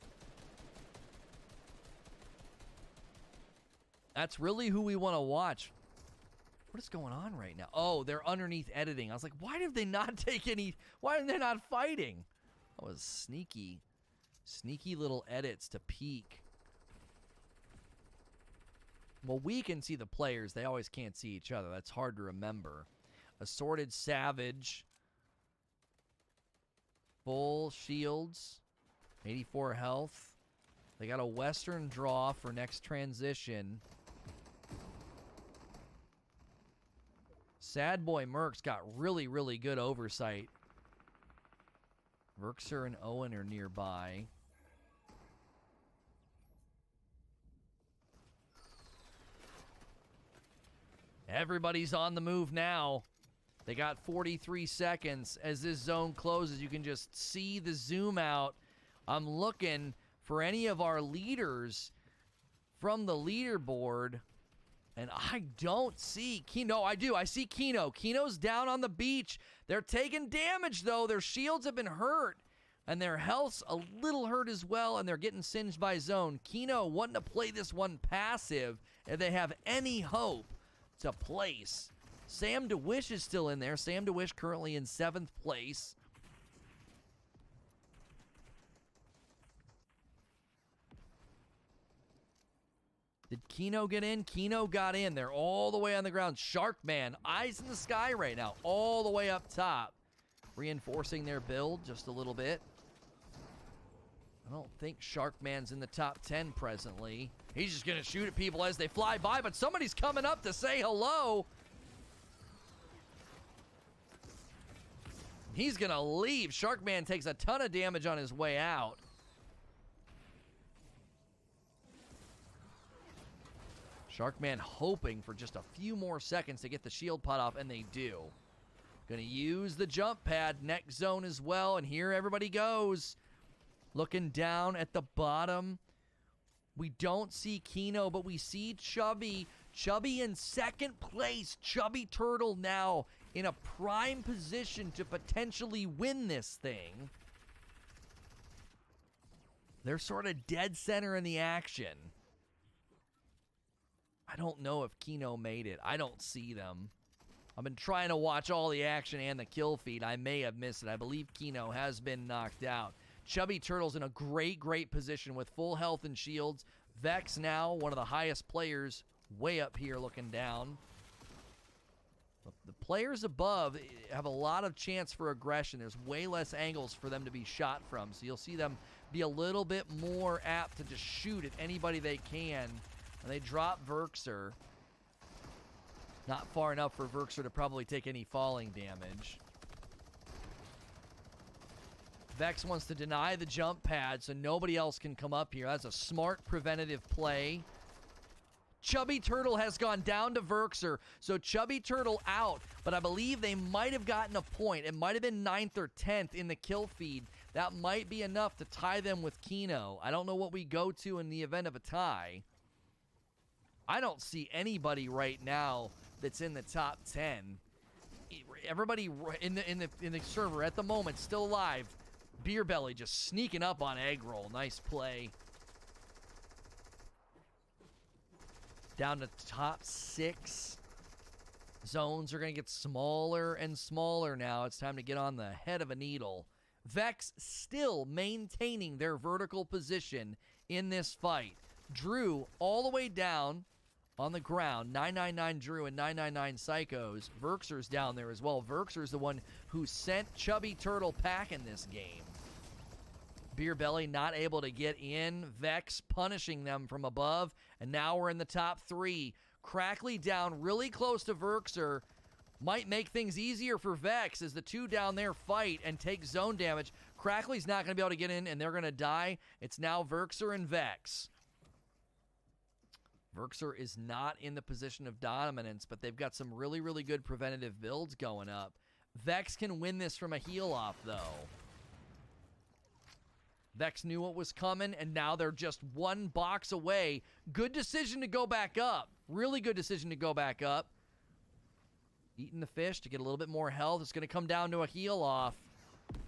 That's really who we want to watch. What is going on right now? Oh, they're underneath editing. I was like, why did they not take any? Why are they not fighting? That was sneaky. Sneaky little edits to peek. Well, we can see the players. They always can't see each other. That's hard to remember. Assorted Savage. Full shields. 84 health. They got a Western draw for next transition. Sad Boy Merc's got really good oversight. Verxer and Owen are nearby. Everybody's on the move now. They got 43 seconds. As this zone closes, you can just see the zoom out. I'm looking for any of our leaders from the leaderboard, and I don't see Kino. I do. I see Kino. Kino's down on the beach. They're taking damage, though. Their shields have been hurt, and their health's a little hurt as well, and they're getting singed by zone. Kino wanting to play this one passive if they have any hope to place. Sam DeWish is still in there. Sam DeWish currently in 7th place. Did Kino get in? Kino got in. They're all the way on the ground. Sharkman, eyes in the sky right now, all the way up top. Reinforcing their build just a little bit. I don't think Sharkman's in the top 10 presently. He's just going to shoot at people as they fly by, but somebody's coming up to say hello. He's going to leave. Sharkman takes a ton of damage on his way out. Sharkman hoping for just a few more seconds to get the shield pot off, and they do. Going to use the jump pad, next zone as well, and here everybody goes. Looking down at the bottom. We don't see Kino, but we see Chubby. Chubby in 2nd place. Chubby Turtle now in a prime position to potentially win this thing. They're sort of dead center in the action. I don't know if Kino made it. I don't see them. I've been trying to watch all the action and the kill feed. I may have missed it. I believe Kino has been knocked out. Chubby Turtle's in a great, great position with full health and shields. Vex now, one of the highest players, way up here looking down. The players above have a lot of chance for aggression. There's way less angles for them to be shot from, so you'll see them be a little bit more apt to just shoot at anybody they can. And they drop Verxer. Not far enough for Verxer to probably take any falling damage. Vex wants to deny the jump pad so nobody else can come up here. That's a smart preventative play. Chubby Turtle has gone down to Verxer, so Chubby Turtle out, but I believe they might have gotten a point. It might have been 9th or 10th in the kill feed. That might be enough to tie them with Kino. I don't know what we go to in the event of a tie. I don't see anybody right now that's in the top 10. Everybody in the server at the moment still alive. Beer Belly just sneaking up on Egg Roll. Nice play. Down to top 6. Zones are going to get smaller and smaller now. It's time to get on the head of a needle. Vex still maintaining their vertical position in this fight. Drew all the way down on the ground. 999 Drew and 999 Psychos. Verxer's down there as well. Verxer's the one who sent Chubby Turtle packing this game. Beer Belly not able to get in. Vex punishing them from above. And now we're in the top 3. Crackly down really close to Verxer. Might make things easier for Vex as the two down there fight and take zone damage. Crackly's not going to be able to get in and they're going to die. It's now Verxer and Vex. Verxer is not in the position of dominance, but they've got some really, really good preventative builds going up. Vex can win this from a heal off, though. Vex knew what was coming, and now they're just one box away. Good decision to go back up. Really good decision to go back up. Eating the fish to get a little bit more health. It's going to come down to a heal off.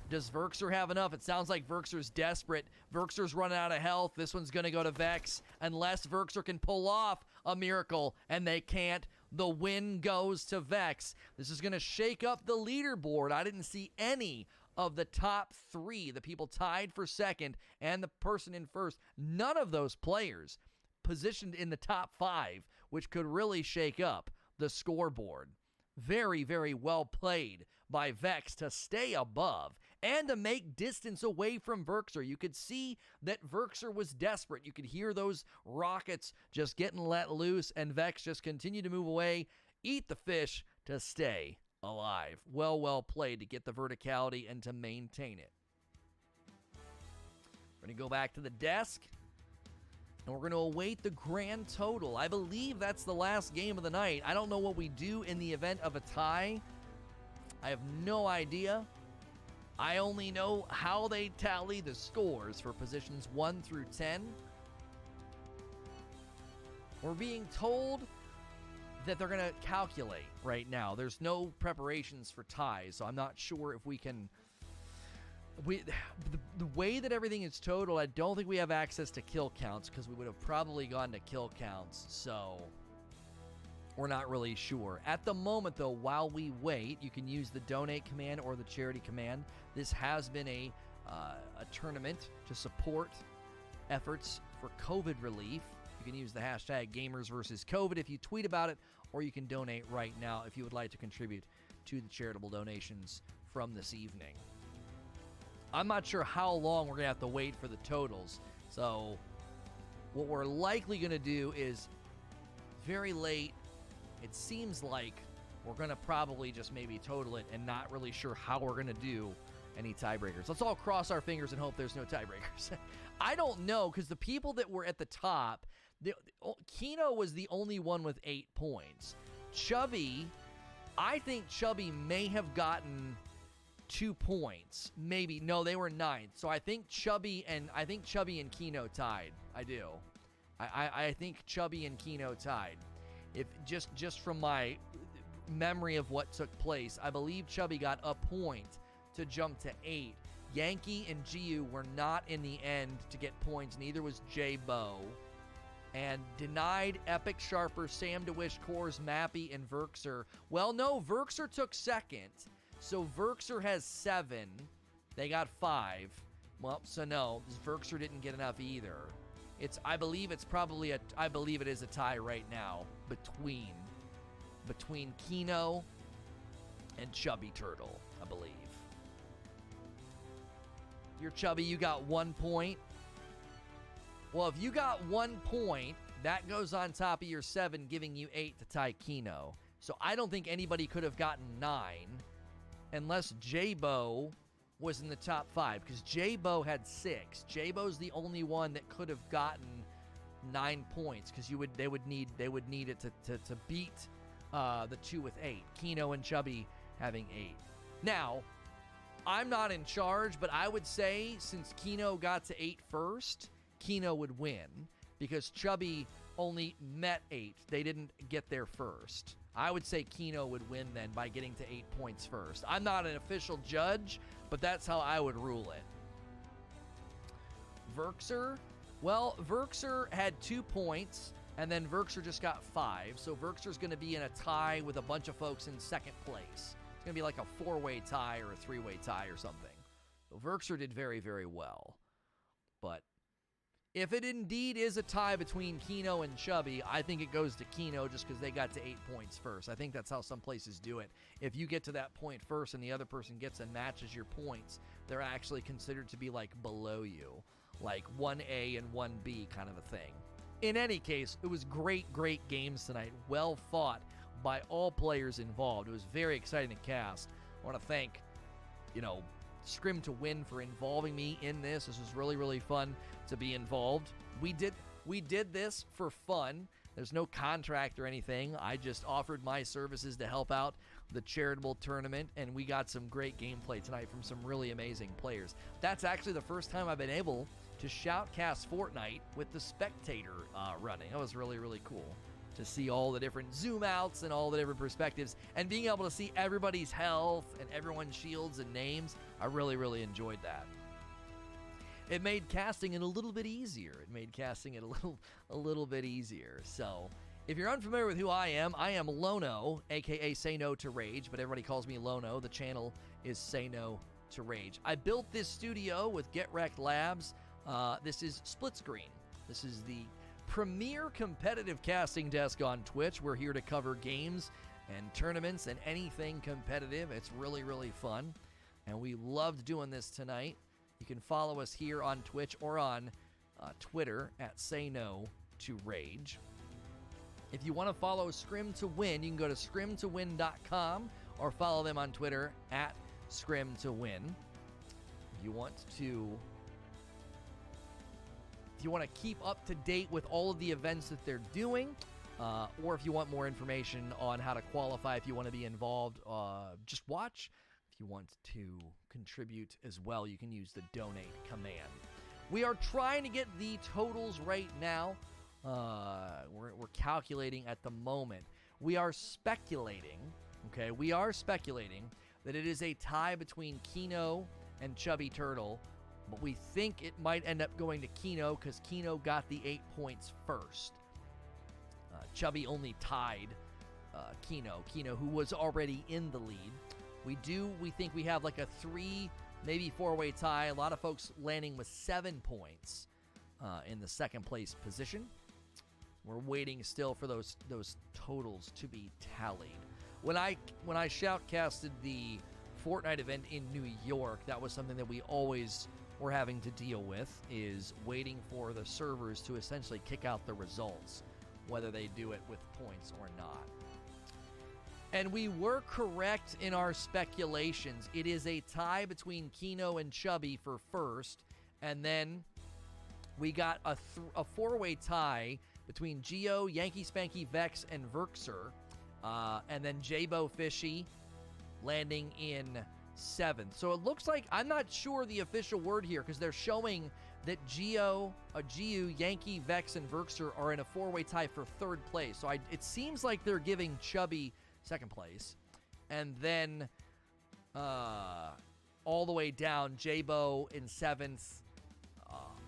Does Verxer have enough? It sounds like Verxer's desperate. Verxer's running out of health. This one's going to go to Vex unless Verxer can pull off a miracle, and they can't. The win goes to Vex. This is going to shake up the leaderboard. I didn't see any of the top 3, the people tied for second and the person in first. None of those players positioned in the top 5, which could really shake up the scoreboard. Very, very well played by Vex to stay above and to make distance away from Verxer. You could see that Verxer was desperate. You could hear those rockets just getting let loose, and Vex just continued to move away, eat the fish to stay alive. Well played to get the verticality and to maintain it. We're going to go back to the desk, and we're going to await the grand total. I believe that's the last game of the night. I don't know what we do in the event of a tie. I have no idea. I only know how they tally the scores for positions 1 through 10. We're being told that they're going to calculate right now. There's no preparations for ties, so I'm not sure if we can... The way that everything is totaled, I don't think we have access to kill counts because we would have probably gone to kill counts, so we're not really sure. At the moment, though, while we wait, you can use the donate command or the charity command. This has been a tournament to support efforts for COVID relief. You can use the hashtag GamersVersusCovid if you tweet about it, or you can donate right now if you would like to contribute to the charitable donations from this evening. I'm not sure how long we're going to have to wait for the totals, so what we're likely going to do is very late. It seems like we're going to probably just maybe total it and not really sure how we're going to do any tiebreakers. Let's all cross our fingers and hope there's no tiebreakers. I don't know, because the people that were at the top, Kino was the only one with 8 points. Chubby, I think Chubby may have gotten 2 points. Maybe. No, they were 9th. So I think Chubby and Kino tied. I do. I think Chubby and Kino tied. If just from my memory of what took place, I believe Chubby got a point to jump to 8. Yankee and Giu were not in the end to get points. Neither was J-Bo. and denied Epic Sharper, Sam DeWish, Coors, Mappy, and Verxer. Well, no, Verxer took second. So Verxer has 7. They got 5. Well, so no, Verxer didn't get enough either. I believe it is a tie right now between Kino and Chubby Turtle, I believe. You're Chubby, you got 1 point. Well, if you got 1 point, that goes on top of your 7, giving you 8 to tie Kino. So I don't think anybody could have gotten 9 unless J-Bo was in the top 5, because J-Bo had 6. J-Bo's the only one that could have gotten 9 points, because they would need it to beat the 2 with 8. Kino and Chubby having 8. Now, I'm not in charge, but I would say since Kino got to 8 first, Kino would win, because Chubby only met 8. They didn't get there first. I would say Kino would win then by getting to 8 points first. I'm not an official judge, but that's how I would rule it. Verxer? Well, Verxer had 2 points, and then Verxer just got 5. So Verxer's going to be in a tie with a bunch of folks in second place. It's going to be like a 4-way tie or a 3-way tie or something. So Verxer did very, very well. But if it indeed is a tie between Kino and Chubby, I think it goes to Kino just because they got to 8 points first. I think that's how some places do it. If you get to that point first and the other person gets and matches your points, they're actually considered to be like below you, like 1A and 1B kind of a thing. In any case, it was great games tonight. Well fought by all players involved. It was very exciting to cast. I want to thank, Scrim to Win for involving me in this. This was really, really fun to be involved. We did this for fun. There's no contract or anything. I just offered my services to help out the charitable tournament, and we got some great gameplay tonight from some really amazing players. That's actually the first time I've been able to shoutcast Fortnite with the spectator running. That was really, really cool to see all the different zoom outs and all the different perspectives, and being able to see everybody's health and everyone's shields and names. I really, really enjoyed that. It made casting it a little bit easier. A little bit easier. So, if you're unfamiliar with who I am Lono, aka SayNoToRage, but everybody calls me Lono. The channel is SayNoToRage. I built this studio with Get Wrecked Labs. This is Split Screen. This is the premier competitive casting desk on Twitch. We're here to cover games and tournaments and anything competitive. It's really, really fun, and we loved doing this tonight. You can follow us here on Twitch or on Twitter at SayNoToRage. If you want to follow Scrim to Win, you can go to scrimtowin.com or follow them on Twitter at scrimtowin. If you want to keep up to date with all of the events that they're doing, or if you want more information on how to qualify, if you want to be involved, just watch. If you want to contribute as well, you can use the donate command. We are trying to get the totals right now. We're calculating at the moment. We are speculating that it is a tie between Kino and Chubby Turtle, but we think it might end up going to Kino because Kino got the 8 points first. Chubby only tied Kino, who was already in the lead. We think we have like a 3, maybe 4-way tie. A lot of folks landing with 7 points in the second place position. We're waiting still for those totals to be tallied. When I shoutcasted the Fortnite event in New York, that was something that we always were having to deal with, is waiting for the servers to essentially kick out the results, whether they do it with points or not. And we were correct in our speculations. It is a tie between Kino and Chubby for first, and then we got a 4-way tie between Geo, Yankee Spanky, Vex, and Verxer, and then J-Bo Fishy landing in 7th. So it looks like, I'm not sure the official word here, because they're showing that Geo, Yankee, Vex, and Verxer are in a 4-way tie for 3rd place. So it seems like they're giving Chubby 2nd place. And then all the way down, J-Bo in 7th,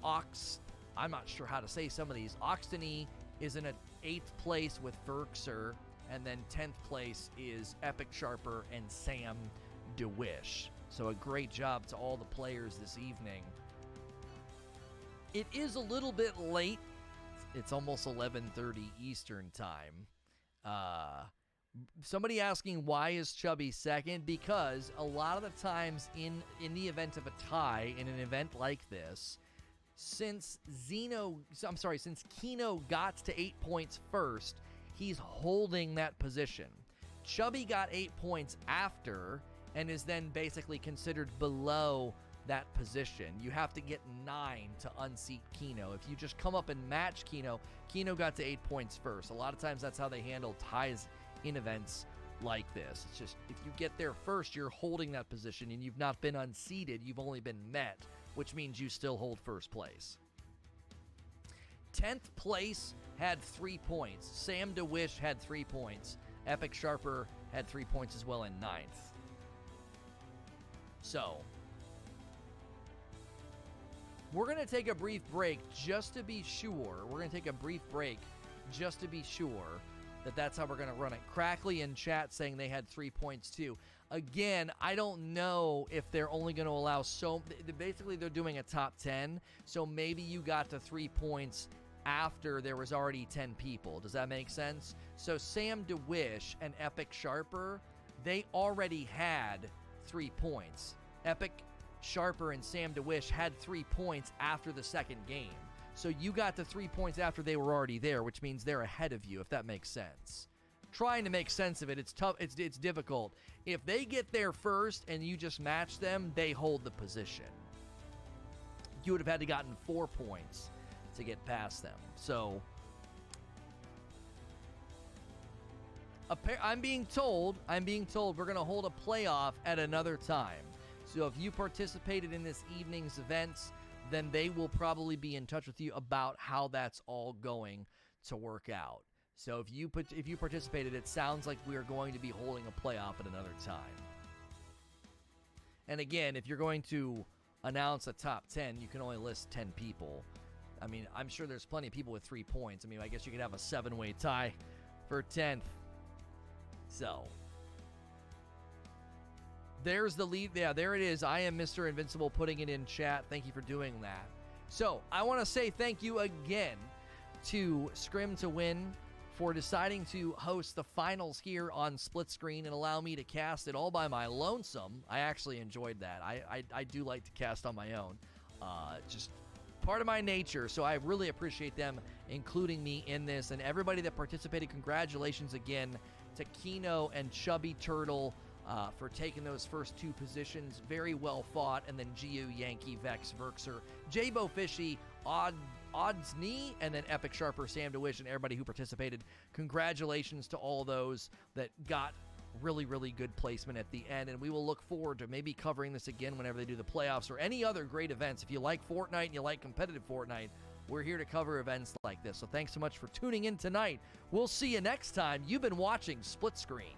Ox I'm not sure how to say some of these. Oxtony is in 8th place with Verxer, and then 10th place is Epic Sharper and Sam DeWish. So a great job to all the players this evening. It is a little bit late. It's almost 11:30 Eastern time. Somebody asking why is Chubby second? Because a lot of the times in the event of a tie, in an event like this, since Kino got to 8 points first, he's holding that position. Chubby got 8 points after and is then basically considered below that position. You have to get 9 to unseat Kino. If you just come up and match Kino got to 8 points first. A lot of times that's how they handle ties in events like this. It's just, if you get there first, you're holding that position and you've not been unseated, you've only been met, which means you still hold first place. 10th place had 3 points. Sam DeWish had 3 points. Epic Sharper had 3 points as well in 9th. So, we're going to take a brief break just to be sure. That that's how we're going to run it. Crackly in chat saying they had 3 points too. Again, I don't know if they're only going to allow basically they're doing a top 10, so maybe you got to 3 points after there was already 10 people. Does that make sense? So Sam DeWish and Epic Sharper, they already had 3 points. Epic Sharper and Sam DeWish had 3 points after the second game. So you got the 3 points after they were already there, which means they're ahead of you, if that makes sense. Trying to make sense of it, it's tough, it's difficult. If they get there first and you just match them, they hold the position. You would have had to gotten 4 points to get past them. So, I'm being told we're going to hold a playoff at another time. So if you participated in this evening's events, then they will probably be in touch with you about how that's all going to work out. So if you participated, it sounds like we are going to be holding a playoff at another time. And again, if you're going to announce a top 10, you can only list 10 people. I mean, I'm sure there's plenty of people with 3 points. I mean, I guess you could have a 7-way tie for 10th. So, there's the lead. Yeah, there it is. I am Mr. Invincible putting it in chat. Thank you for doing that. So, I want to say thank you again to Scrim to Win for deciding to host the finals here on split screen and allow me to cast it all by my lonesome. I actually enjoyed that. I do like to cast on my own. Just part of my nature, so I really appreciate them including me in this. And everybody that participated, congratulations again to Kino and Chubby Turtle for taking those first 2 positions. Very well fought. And then Giu, Yankee, Vex, Verxer, J-Bo Fishy, Odds Knee, and then Epic Sharper, Sam DeWish, and everybody who participated. Congratulations to all those that got really, really good placement at the end. And we will look forward to maybe covering this again whenever they do the playoffs or any other great events. If you like Fortnite and you like competitive Fortnite, we're here to cover events like this. So thanks so much for tuning in tonight. We'll see you next time. You've been watching Split Screen.